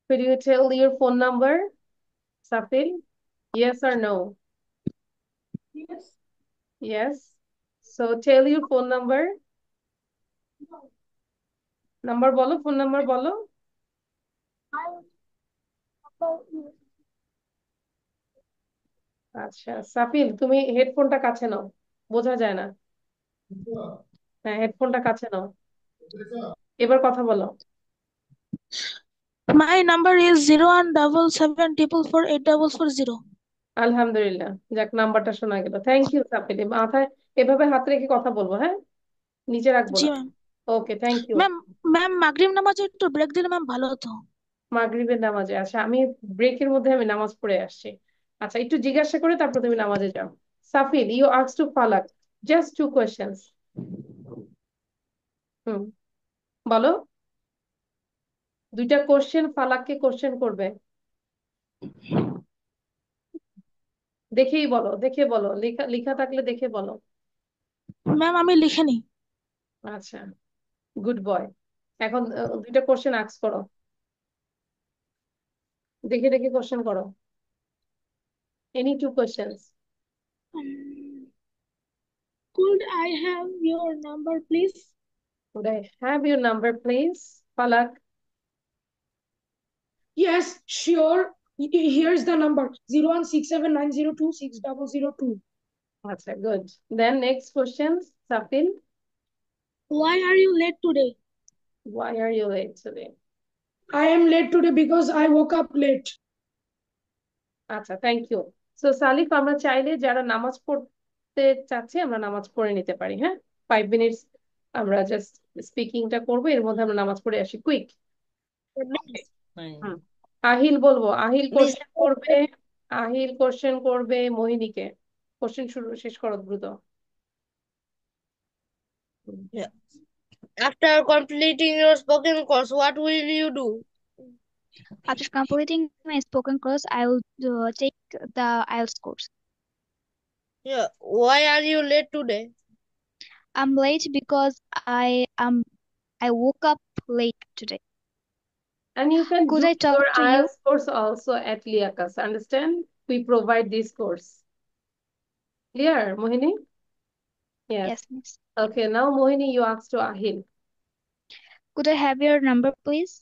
S1: Could you tell your phone number, Safil? Yes or no?
S2: Yes.
S1: Yes. So tell your phone number. Number বলো, phone number বলো. আচ্ছা, সাফিল তুমি হেডফোনটা কাছে নাও, বোঝা যায় না. হ্যাঁ, হেডফোনটা কাছে নাও, এবার কথা বলো.
S2: My number is 01777444840.
S1: আলহামদুলিল্লাহ, যাক নাম্বারটা শোনা গেল. Thank you Safil. মাথায় এভাবে হাত রেখে কথা বলবো, হ্যাঁ, নিচে রাখবো
S2: জি
S1: না.
S2: Ma'am.
S1: Okay, thank you.
S2: Ma'am মাগরিব নামাজে একটু ব্রেক দিলে ম্যাম ভালো হতো.
S1: মাগরিবের নামাজে? আচ্ছা, আমি ব্রেকের মধ্যে আমি নামাজ পড়ে আসছি. আচ্ছা, একটু জিজ্ঞাসা করে তারপর তুমি নামাজে যাও. সাফিল, you ask two Falaq just 2 questions. বলো, 2টা কোশ্চেন ফালাককে কোশ্চেন করবে. দেখেই বলো, দেখে বলো, লেখা লেখা থাকলে দেখে বলো.
S2: ম্যাম আমি লিখিনি.
S1: আচ্ছা, গুড বয়। এখন দুইটা কোশ্চেন আস্ক করো, দেখে দেখে কোশ্চেন করো। Any two questions.
S2: Could I have your number, please?
S1: Could I have your number, please? Palak.
S5: Yes, sure. Here's the number 01679026002.
S1: Acha, good. Then next question, Safin.
S2: Why are you late today?
S1: Why are you late today?
S5: I am late today because I woke up late.
S1: আচ্ছা, thank you. So Salif, আমরা চাইলে যারা নামাজ পড়তে চাচ্ছি আমরা নামাজ পড়ে নিতে পারি, হ্যাঁ? 5 মিনিটস আমরা জাস্ট স্পিকিংটা করবো, এর মধ্যে আমরা নামাজ পড়ে আসি, কুইক। আহিল বলবো, আহিল কোশ্চেন করবে, আহিল কোশ্চেন করবে মোহিনীকে। কোশ্চেন শেষ করো দ্রুত।
S7: After completing your spoken course, what will you do?
S4: After completing my spoken course, I will take the IELTS course.
S7: Yeah. Why are you late today?
S4: I'm late because I woke up late today.
S1: And you can
S4: Could
S1: do
S4: I talk
S1: your
S4: to you?
S1: IELTS course also at Liakas, understand? We provide this course. Clear, Mohini? Yes.
S4: Yes, miss.
S1: Okay, now Mohini, you ask to Ahil.
S4: Could I have your number, please?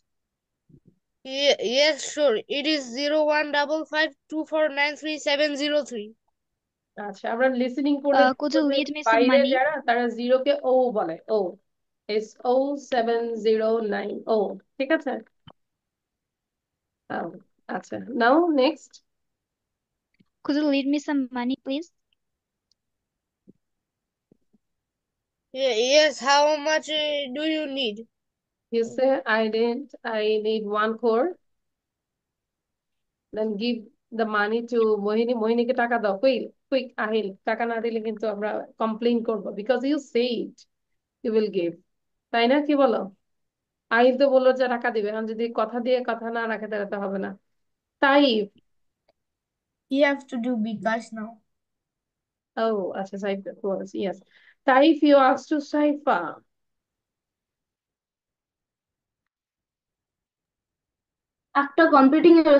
S7: Yes, sure. It is 015524937003.
S1: আচ্ছা, আমরা listening করে
S4: Could you lead me some
S1: বাইরে
S4: money?
S1: যারা তারা জিরোকে ও বলে, ও SO709 ও, ঠিক আছে? আচ্ছা, নাও next.
S4: Could you lead me some money, please?
S7: Yes, how much do you need?
S1: You say I need 1 crore. Then give the money to Mohini. মোহিনীকে টাকা দাও, quick Ahil, টাকা না দিলে কিন্তু আমরা কমপ্লেইন করব, because you said you will give, তাই না? কি বলো? আহিল তো বললো যে টাকা দিবে, এখন যদি কথা দিয়ে কথা না রাখে তাহলে তো হবে না। তাই
S5: You have to do Bikash now.
S1: oh, আচ্ছা, Saifa was, yes. Taif, you asked to Saifa.
S9: After completing your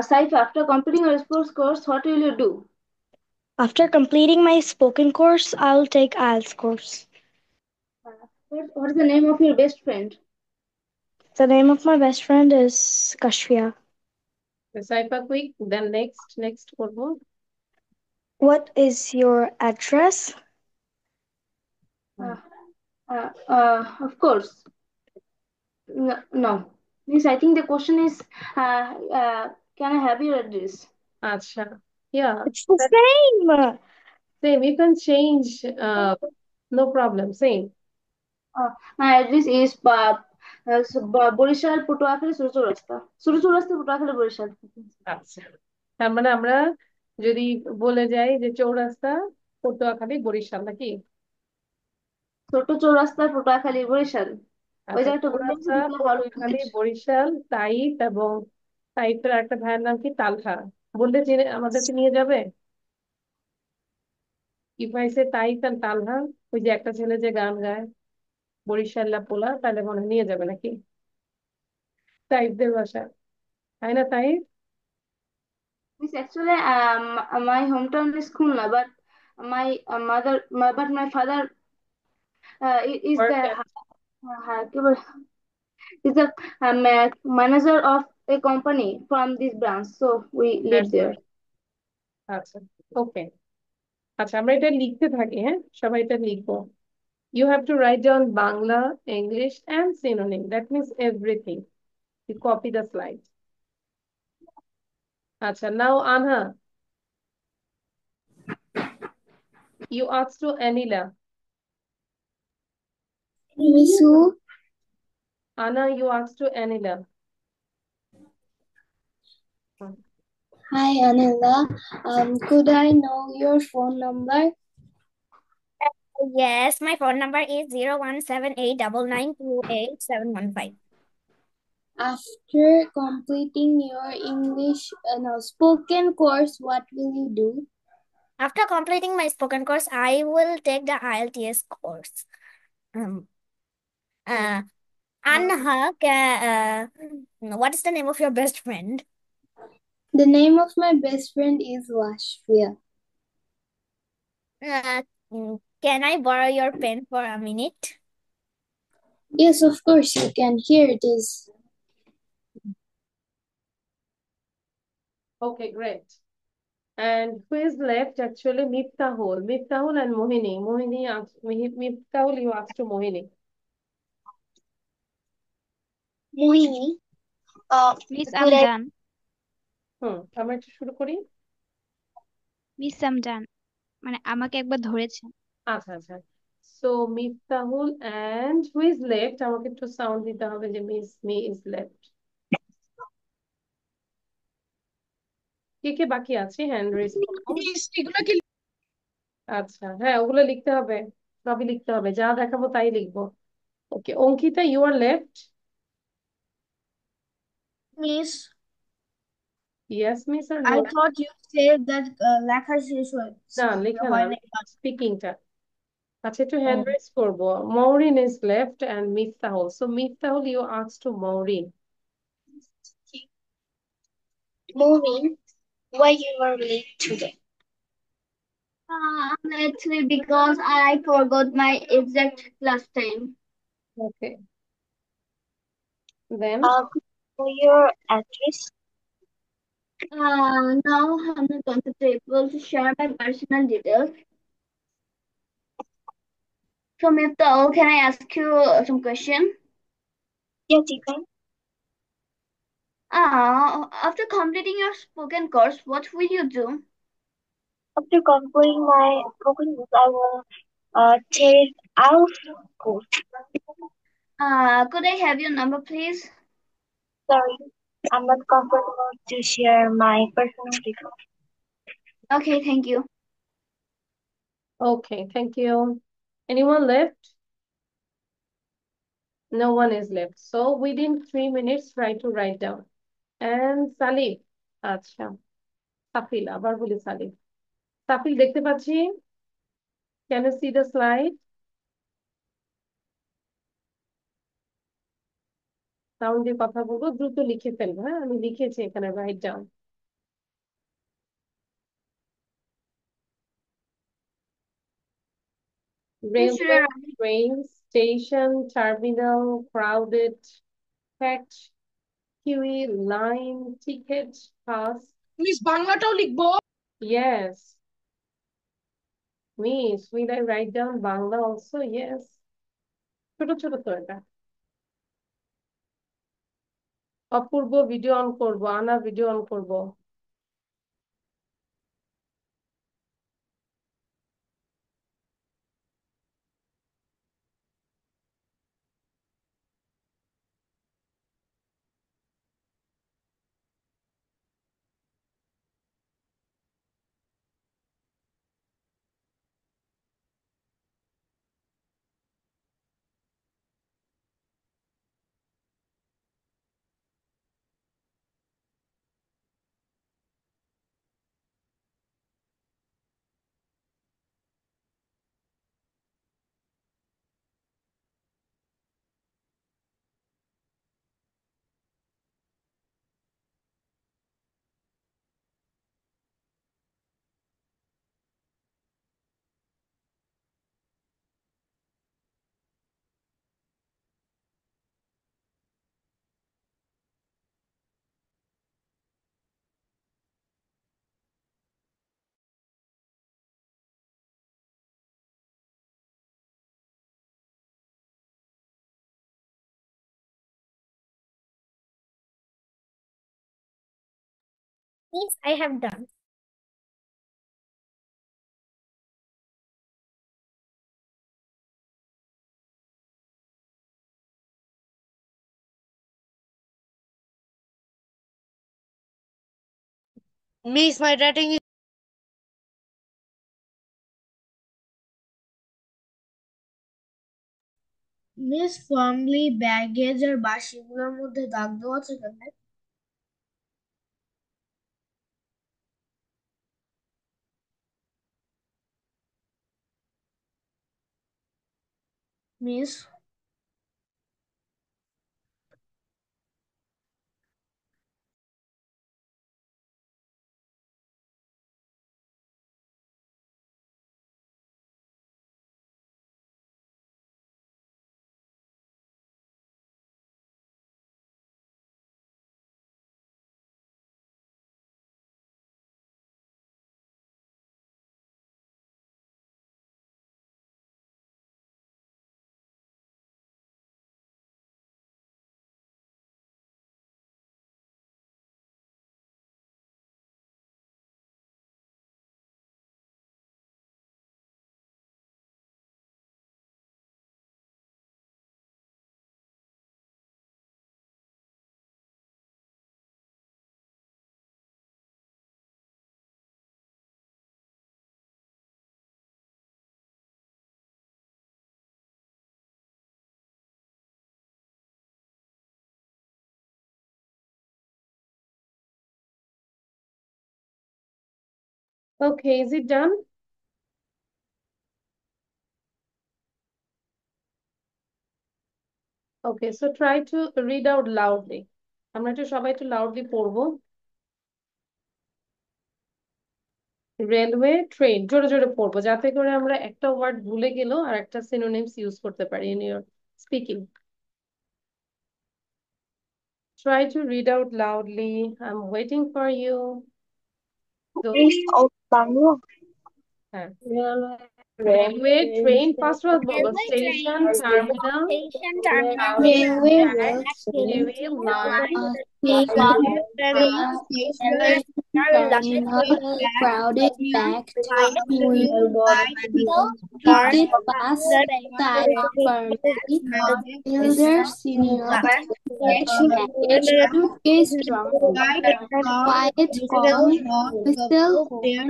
S9: Saif, after completing your sports course, what will you do?
S4: After completing my spoken course, I'll take IELTS course.
S9: What is the name of your best friend?
S4: The name of my best friend is Kashfia.
S1: Saifa, quick. Then next করবো।
S4: What is your address?
S9: Of course. No. Miss, I think the question is, can I have your address?
S1: আচ্ছা, yeah,
S4: It's the same.
S1: same. You can change. No problem. Same.
S9: My address is Barishal Patuakhali সুরচুর রাস্তা, পটুয়াখালী বরিশাল।
S1: আচ্ছা, তার মানে আমরা যদি বলে যাই যে চৌরাস্তা পটুয়াখালী বরিশাল, নাকি?
S9: ছোট চৌরাস্তা পটুয়াখালী বরিশাল, ওই
S1: আচ্ছা,
S9: জায়গাটা
S1: চৌরাস্তা পটুয়াখালী বরিশাল। তাইফ এবং তাইফের একটা ভাইয়ের নাম কি? তালহা। বললে চিনে আমাদেরকে নিয়ে যাবে? If I say Taif and Talha, ওই যে একটা ছেলে যে গান গায় বরিশাল্লা পোলা, তাহলে মনে হয় নিয়ে যাবে, নাকি? তাইফদের বাসা, তাই না Taif?
S9: Miss, actually, my hometown is Khulna, but my father is
S1: Work
S9: the
S1: at
S9: কি বলে, is the manager of a company from this branch, so we live
S1: that's
S9: there.
S1: right. আচ্ছা, ওকে। আচ্ছা, আমরা এটা লিখতে থাকি, হ্যাঁ? সবাই এটা লিখবো। You have to write down Bangla, English, and synonym. That means everything. You copy the slide. Acha, now Anha, you ask to Anila.
S3: Miss who?
S1: Anna, you ask to Anila.
S3: Hi, Anila. Could I know your phone number?
S10: Yes, my phone number is 017899287115.
S3: After completing your English spoken course, what will you do?
S10: After completing my spoken course, I will take the IELTS course. Uh, Anha, what is the name of your best friend?
S5: The name of my best friend is Vashvia.
S10: Uh, can I borrow your pen for a minute?
S5: Yes, of course you can. Here it is.
S1: Okay, great. And who is left? Actually, Miftahul. Miftahul and Mohini. Miftahul, you asked to Mohini.
S3: Mohini,
S4: Miss,
S3: could
S4: I'm
S3: I?
S4: done.
S1: আমরা একটু শুরু করি।
S4: Miss, I'm done. মানে আমাকে একবার ধরেছে।
S1: আচ্ছা আচ্ছা। So Miftahul and who is left? আমাকে একটু সাউন্ড দিতে হবে যে মিস মি is left. কে কে বাকি আছে? হ্যান্ড রেজ করো। আচ্ছা, হ্যাঁ ওগুলো লিখতে হবে, সবই লিখতে হবে, যা দেখাবো তাই লিখবো। Okay, Ankita, you are left.
S5: Miss,
S1: yes miss আর
S5: I
S1: নো?
S5: thought you said that লেখা শেষ
S1: না, লেখা না,
S5: হয় নাই।
S1: স্পিকিংটা। আচ্ছা, একটু হ্যান্ড রেজ করবো। Maureen is left and Miftahul. So Miftahul, you asked to Maureen.
S3: Maureen, why you were late today?
S9: Actually, because I forgot my exact class time.
S1: Okay. Then
S3: Could you know your address?
S9: Now I'm not comfortable to share my personal details. So, Mifta, can I ask you some question?
S3: Yes, you can.
S9: After completing your spoken course, what will you do?
S3: After completing my spoken book, I will take out course.
S9: Could I have your number, please?
S3: Sorry, I'm not comfortable to share my personal details.
S9: Okay, thank you.
S1: okay, thank you. Anyone left? No one is left. So within 3 minutes, try to write down. And Salif, আচ্ছা, সাফিল, আবার বলি Salif. সাফিল, দেখতে পাচ্ছি? Can you see the slide? Sound দিয়ে কথা বলবো, দ্রুত লিখে ফেলবো। হ্যাঁ, আমি লিখেছি এখানে, write down.
S9: Yes, should I
S1: Railway,
S9: write?
S1: train, station, terminal, crowded, packed, queue, line, ticket, pass.
S5: Miss বাংলাটাও লিখবো?
S1: Yes. Miss, will I write down Bangla also? Yes. ছোট ছোট তো এটা। অপূর্ব ভিডিও অন করবো, আনা ভিডিও অন করবো।
S10: Yes, I have done.
S5: Miss, my writing is miss formally baggage আর বাসিগুলোর মধ্যে দাগ দেওয়া আছে কেন? Miss
S1: Okay, is it done? Okay, so try to read out loudly. আমরা একটু সবাই একটু loudly পড়বো। রেলওয়ে ট্রেন জোরে জোরে পড়বো যাতে করে আমরা একটা ওয়ার্ড ভুলে গেলেও আর একটা সিনোনিমস ইউজ করতে পারি in your speaking. Try to read out loudly. I'm waiting for you.
S3: Please out Bangla.
S1: হ্যাঁ
S7: Railway
S1: railway train first word বলবো
S10: Railway
S1: station
S10: train,
S1: terminal
S10: station, terminal,
S2: Railway
S10: track,
S1: rail line
S2: station,
S10: railway
S2: terminal, crowded, packed, with
S10: vehicle,
S2: ticket, bus, type, pharmacy, builder, seniority, package, suitcase, trunk, quiet, calm, whistle, horn,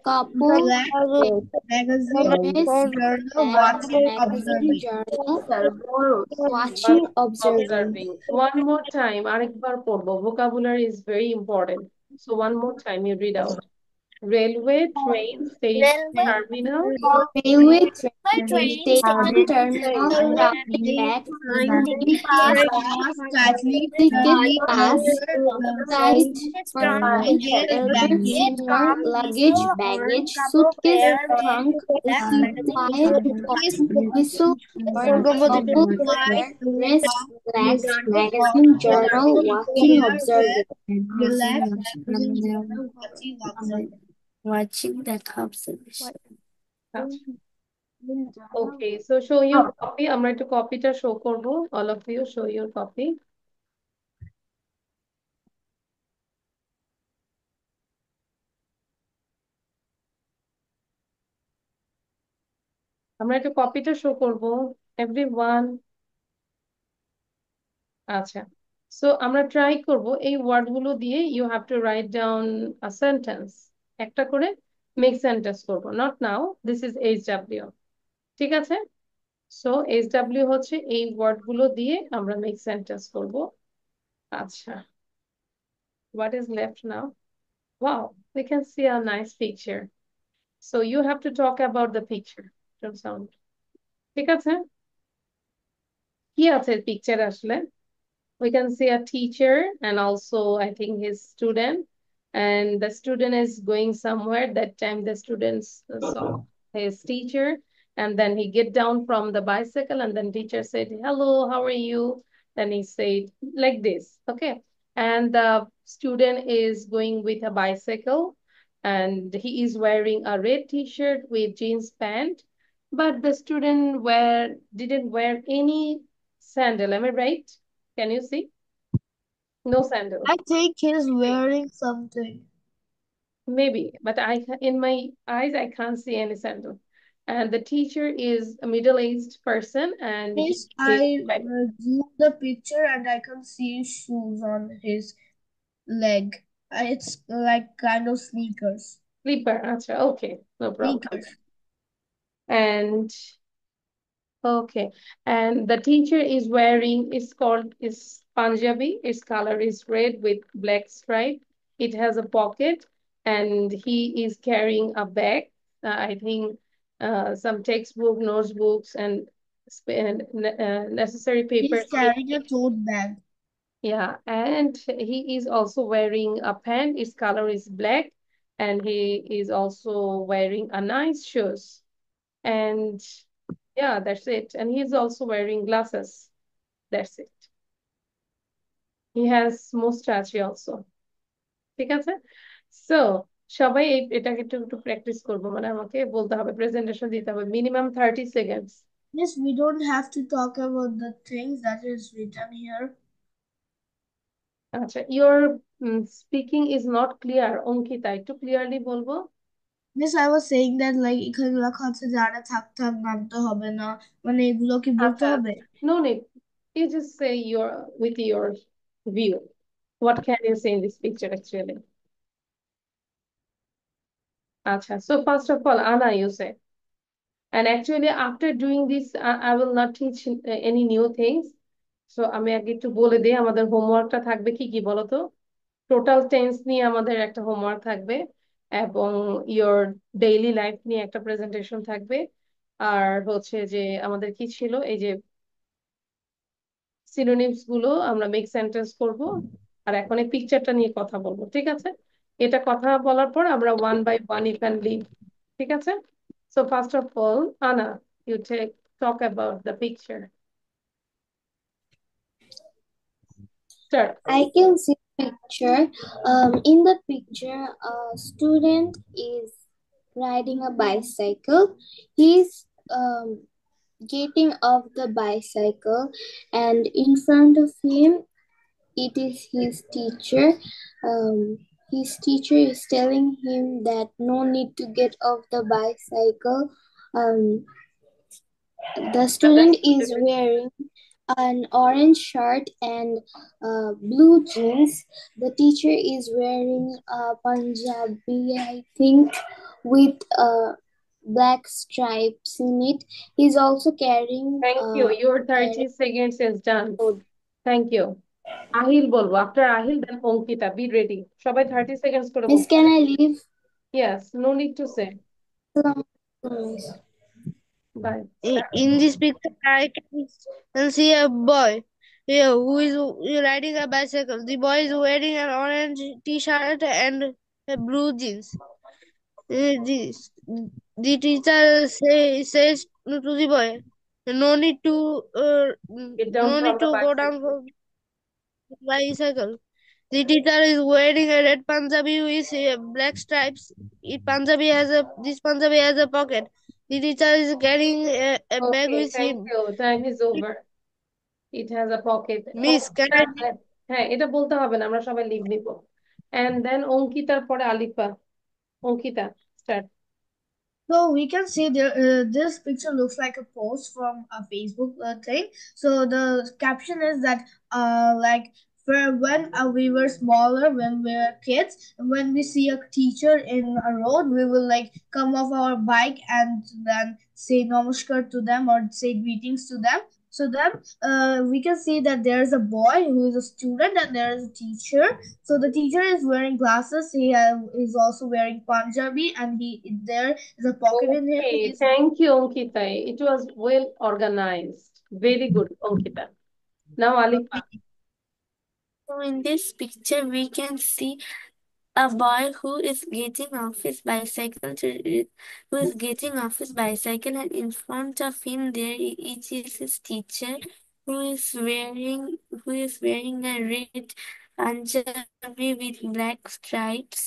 S2: couple, race, magazine, journal, watching, observing.
S1: One more time আরেকবার পড়বো vocabulary is very important so one more time you read out railway train station
S10: railway,
S1: terminal
S2: Railway train,
S10: train,
S2: station,
S10: station,
S2: terminal, crowded, packed,
S10: ticket,
S2: ticket, pass, tight, pharmacy,
S10: trunk,
S2: elder, senior, luggage, baggage, suitcase, trunk, quiet, whistle, horn, couple, rest, relax, magazine, journal, watching, observing.
S8: Watching that observation.
S1: okay so show your copy আমরা একটু কপিটা show করব all of you show your copy আমরা একটু কপিটা show করব everyone আচ্ছা so আমরা ট্রাই করব এই ওয়ার্ড গুলো দিয়ে you have to write down a sentence একটা করে মেক সেন্টেন্স করব not now this is HW ঠিক আছে সো এইচডব্লিউ হচ্ছে এই ওয়ার্ড গুলো দিয়ে আমরা মেক সেন্টেন্স করব আচ্ছা what is left now wow we can see a nice picture so you have to talk about the picture don't sound ঠিক আছে কি আছে পিকচার আসলে we can see a teacher and also I think his student and the student is going somewhere that time the students saw his teacher and then he get down from the bicycle and then teacher said hello how are you then he said like this okay and the student is going with a bicycle and he is wearing a red t-shirt with jeans pant but the student didn't wear any sandal am I right can you see no sandal
S5: I think he's wearing something.
S1: maybe but in my eyes I can't see any sandal and the teacher is a middle-aged person and he
S5: Yes,
S1: is
S5: I zoomed the picture and I can see shoes on his leg. It's like kind of sneakers.
S1: sleeper acha okay no problem
S5: Sneakers.
S1: and okay and the teacher is wearing is Punjabi its color is red with black stripe it has a pocket and he is carrying a bag I think some textbook notebooks and necessary papers
S5: He's carrying a tote bag.
S1: yeah and he is also wearing a pant its color is black and he is also wearing a nice shoes and yeah, that's it. And he's also wearing glasses. That's it. He has mustache also. ঠিক আছে? So, সবাই এটাকে একটু একটু practice করবো মানে আমাকে বলতে হবে প্রেজেন্টেশন দিতে হবে minimum 30 seconds.
S5: Yes, we don't have to talk about the things that is written here.
S1: আচ্ছা, your speaking is not clear. Ankita একটু clearly বলবো?
S5: Miss, I was saying that like এখানে লেখা আছে যারা থাক নামতে হবে না মানে এগুলো কি বলতে হবে?
S1: No need. You just say with your view. What can you say in this picture actually? Acha. So first of all, Anna, you say. And actually, after doing this, I will not teach any new things. So আমি আগে একটু বলে দিই আমাদের হোমওয়ার্কটা থাকবে কি কি বলতো টোটাল টেন্স নিয়ে আমাদের একটা হোমওয়ার্ক থাকবে এবং your daily life নিয়ে একটা প্রেজেন্টেশন থাকবে। আর হচ্ছে যে আমাদের কি ছিল, এই যে সিনোনিমস গুলো আমরা মেক সেন্টেন্স করব, আর এখন এই পিকচারটা নিয়ে কথা বলবো, ঠিক আছে? এটা কথা বলার পর আমরা one by one you can leave, ঠিক আছে? So first of all, Ana, you talk about the picture. Start.
S11: I can see picture. In the picture, a student is riding a bicycle. He's getting off the bicycle, and in front of him, it is his teacher. His teacher is telling him that no need to get off the bicycle. The student is wearing an orange shirt and blue jeans. The teacher is wearing a Punjabi, I think, with black stripes in it. He's also carrying
S1: Thank you. Your 30 seconds is done. Thank you. Ahil bolbo. After Ahil, then Onkita. Be ready. সবাই 30 seconds করে
S11: Miss,
S1: বলতে
S11: can
S1: হবে।
S11: I leave?
S1: Yes, no need to say. Bye.
S5: In this picture, I can see a boy here who is riding a bicycle. The boy is wearing an orange t-shirt and a blue jeans. The teacher says to the boy, no need to
S1: Get down
S5: no
S1: from
S5: need
S1: the
S5: to go down
S1: bicycle.
S5: from the bicycle. The teacher is wearing a red Punjabi with black stripes. This Punjabi has a pocket. The teacher is carrying a bag
S1: Okay,
S5: with
S1: thank
S5: him.
S1: you. Time is over. It has a pocket.
S5: Miss, can I?
S1: হ্যাঁ, এটা বলতে হবে না, আমরা সবাই leave নিব। And then অঙ্কিতার পরে Alifa. Ankita, start.
S5: So we can see there, this picture looks like a post from a Facebook thing. So the caption is that like for when we were smaller, when we were kids, when we see a teacher in a road, we will like come off our bike and then say namaskar to them or say greetings to them. So then we can see that there is a boy who is a student and there is a teacher. So the teacher is wearing glasses. He is also wearing Punjabi, and there is a pocket in him.
S1: Okay, thank you, Ankita. It was well organized. Very good, Ankita. Now, Alifa.
S8: So in this picture, we can see a boy who is getting off his bicycle and in front of him there is his teacher who is wearing a red Punjabi with black stripes,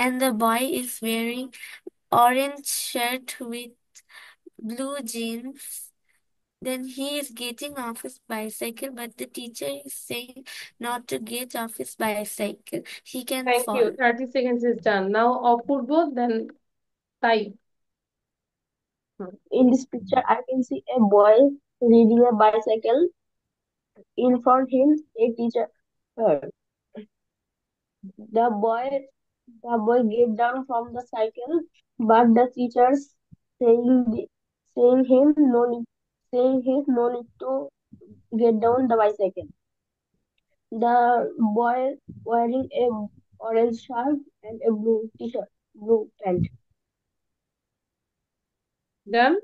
S8: and the boy is wearing orange shirt with blue jeans. Then he is getting off his bicycle, but the teacher is saying not to get off his bicycle. He can
S1: Thank
S8: fall.
S1: you. 30 seconds is done. Now, Apurvo, then Tai.
S7: In this picture, I can see a boy riding a bicycle. In front him, a teacher. The boy get down from the cycle, but the teachers saying him no need to get down the bicycle. The boy wearing a orange shirt and a blue t-shirt, blue pant.
S1: Done?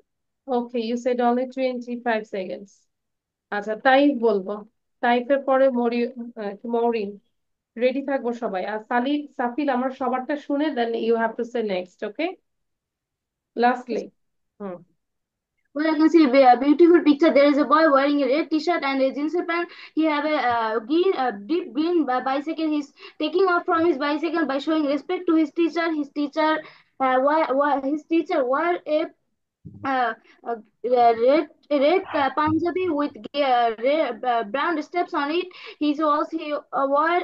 S1: Okay, you said only 25 seconds. আচ্ছা, Taif বলবো। তাইফের পরে Mourin. Ready থাকবো সবাই। আর সাফিল, আমার সবারটা শুনে then you have to say next, okay? Lastly.
S9: Well, I can see a beautiful picture. There is a boy wearing a red t-shirt and a jeans pant. He have a deep green bicycle. He's taking off from his bicycle by showing respect to his teacher. His teacher wore a red Punjabi with brown steps on it. He wore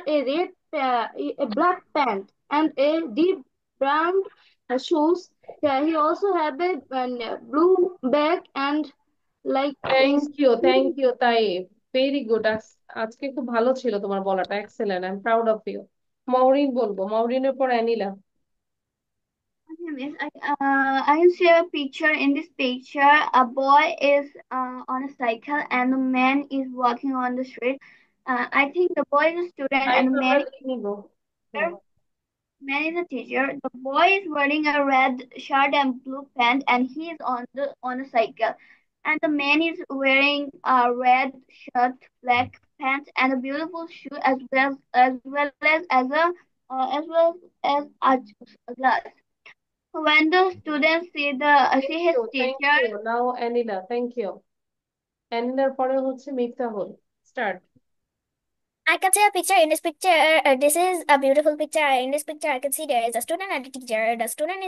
S9: a black pant and a deep brown shoes. He also have a blue bag and like
S1: thank you Taif, very good. আজকে খুব ভালো ছিল তোমার বলাটা, excellent, I am proud of you. Mourin বলবো, মৌরিনের পর অ্যানিলা।
S12: Okay, miss. I see a picture. In this picture, a boy is on a cycle and the man is walking on the street. I think the boy is a student and the man is Man is a teacher. The boy is wearing a red shirt and blue pant, and he is on a cycle. And the man is wearing a red shirt, black pants, and a beautiful shoe, as well as a glass. When the students
S1: Thank
S12: see his
S1: you, thank
S12: teacher,
S1: you. Now Anila, thank you. Anilaর পরে হচ্ছে Miftahul. Start.
S10: I can see a picture. In this picture, this is a beautiful picture. In this picture, I can see there is a student and a teacher. The student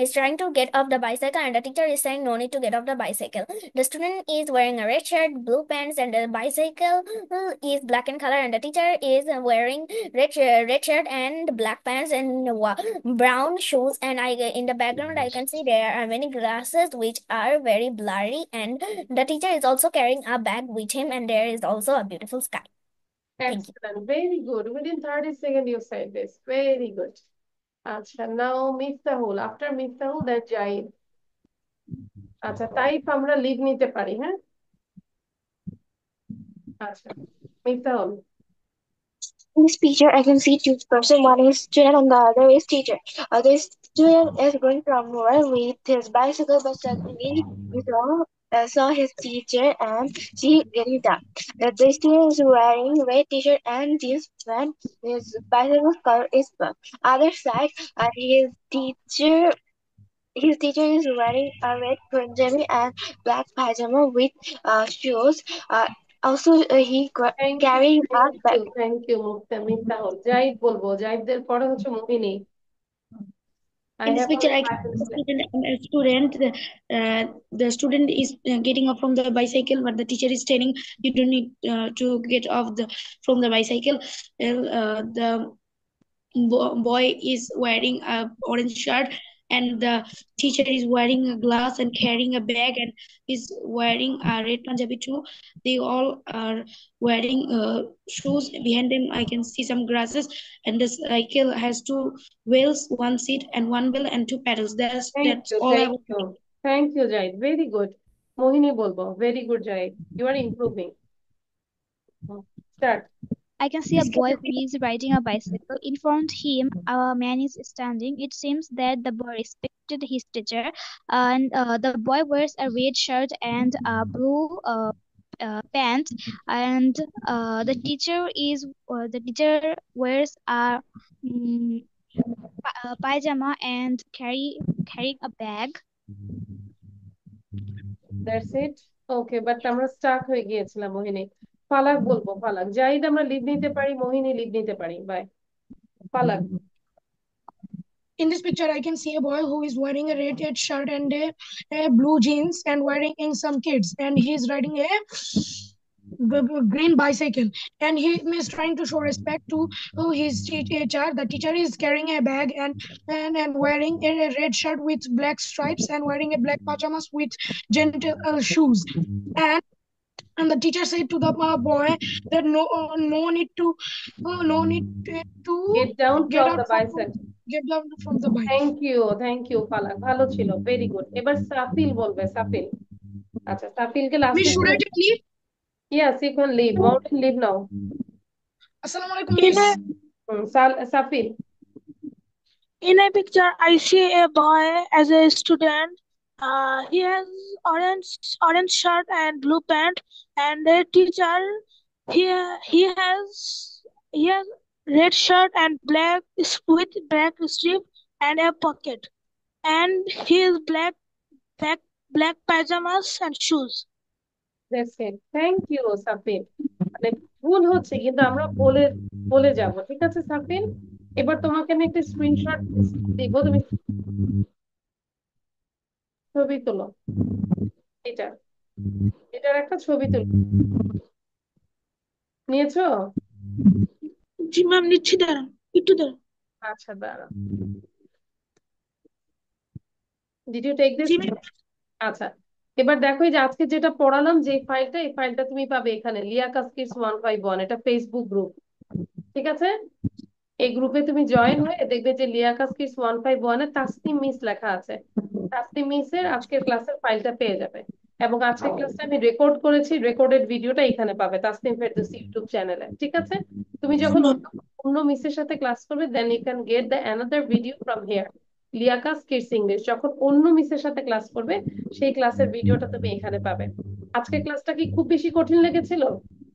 S10: is trying to get off the bicycle, and the teacher is saying no need to get off the bicycle. The student is wearing a red shirt, blue pants, and the bicycle is black in color. And the teacher is wearing red shirt and black pants and brown shoes. And in the background, I can see there are many glasses which are very blurry. And the teacher is also carrying a bag with him, and there is also a beautiful sky. Thank you.
S1: Excellent, very good. Within 30 seconds you said this. Very good. আচ্ছা, now Miftahul. After Miftahul, then Zahid. আচ্ছা, Taif আমরা leave নিতে পারি, হ্যাঁ? আচ্ছা, Miftahul.
S4: In this picture, I can see two persons. One is student and the other is teacher. The student is going somewhere with his bicycle, but suddenly saw his teacher and she getting down. The student is wearing red t-shirt and jeans pants. His bicycle color is black. Other side, his teacher is wearing a red punjabi and black pajama with shoes. Also, he carrying a bag.
S1: Thank you, Miftahul. Zahid বলবো, জাহিদের পরে হচ্ছে মোহিনী। I
S2: In this
S1: have
S2: picture,
S1: only
S2: I can
S1: 5
S2: see
S1: minutes
S2: a student. The student is getting off from the bicycle, but the teacher is telling you don't need to get off from the bicycle. The boy is wearing a orange shirt, and the teacher is wearing a glass and carrying a bag, and is wearing a red punjabi too. They all are wearing shoes. Behind them, I can see some grasses, and the cycle has two wheels, one seat and one wheel, and two pedals. That's all I want.
S1: Thank you, Zahid, very good. মোহিনী বলবো, very good, Zahid, you are improving. Start.
S13: I can see a boy who is riding a bicycle. In front of him, a man is standing. It seems that the boy respected his teacher, and the boy wears a red shirt and a blue pants, and the teacher wears a pajama and carrying a bag.
S1: That's it. Okay, but আমরা Starc হয়ে গিয়েছিলাম মোহিনী। ফালাক বলবো, ফালাক। জাহিদ আমরা leave নিতে পারি, মোহিনী leave নিতে পারি। By. Falaq.
S5: In this picture, I can see a boy who is wearing a red shirt and a blue jeans and wearing in some kids, and he is riding a green bicycle, and he is trying to show respect to his teacher. The teacher is carrying a bag and wearing a red shirt with black stripes and wearing a black pajamas with gentle shoes, and the teacher said to the boy that no need to
S1: get down from the bicycle.
S5: Get down from the bike.
S1: Thank you ফালাক, ভালো ছিল, very good. এবার সাফিল বলবে, সাফিল। আচ্ছা, সাফিলকে last.
S5: Miss, should I take leave?
S1: Yes, you can leave. Mountain, leave now.
S5: Assalamu alaikum, Miss.
S1: Safil.
S14: In a picture, I see a boy as a student. He has orange shirt and blue pant, and the teacher he has red shirt and black with black strip and a pocket, and his black pajamas and shoes.
S1: That's it. Thank you, Safin. মানে ভুল হচ্ছে কিন্তু আমরা বলে যাব, ঠিক আছে সাফিন? এবার তোমাকে আমি একটা স্ক্রিনশট দিব, তুমি ছবি তোলো। এটার একটা ছবি তুলো। নিয়েছো?
S14: জি ম্যাম, নিচ্ছি, দাঁড়ান একটু, দাঁড়ান।
S1: আচ্ছা, দাঁড়ান। Did you take this? আচ্ছা, এবার দেখো এই যে আজকে যেটা পড়ালাম, যে ফাইলটা, এই ফাইলটা তুমি পাবে এখানে, লিয়াকাস কিডস 151। এটা ফেসবুক গ্রুপ, ঠিক আছে? এই গ্রুপে তুমি জয়েন হয়ে দেখবে যে লিয়াকাস কিডস 151 এ তাসনিম মিস লেখা আছে। তাসনিম মিসের আজকের ক্লাসের ফাইলটা পেয়ে যাবে, এবং আজকের ক্লাসটা আমি রেকর্ড করেছি, রেকর্ডেড ভিডিওটা এখানে পাবে তাসনিম ফেরদৌসী ইউটিউব চ্যানেলে, ঠিক আছে? তুমি যখন অন্য মিসের সাথে ক্লাস করবে, then you can get the another video from here. লিয়াকাস কিডস ইংলিশ যখন অন্য মিসের সাথে ক্লাস করবে সেই ক্লাসের ভিডিওটা তুমি এখানে পাবে। আজকের ক্লাসটা কি খুব বেশি কঠিন লেগেছিল?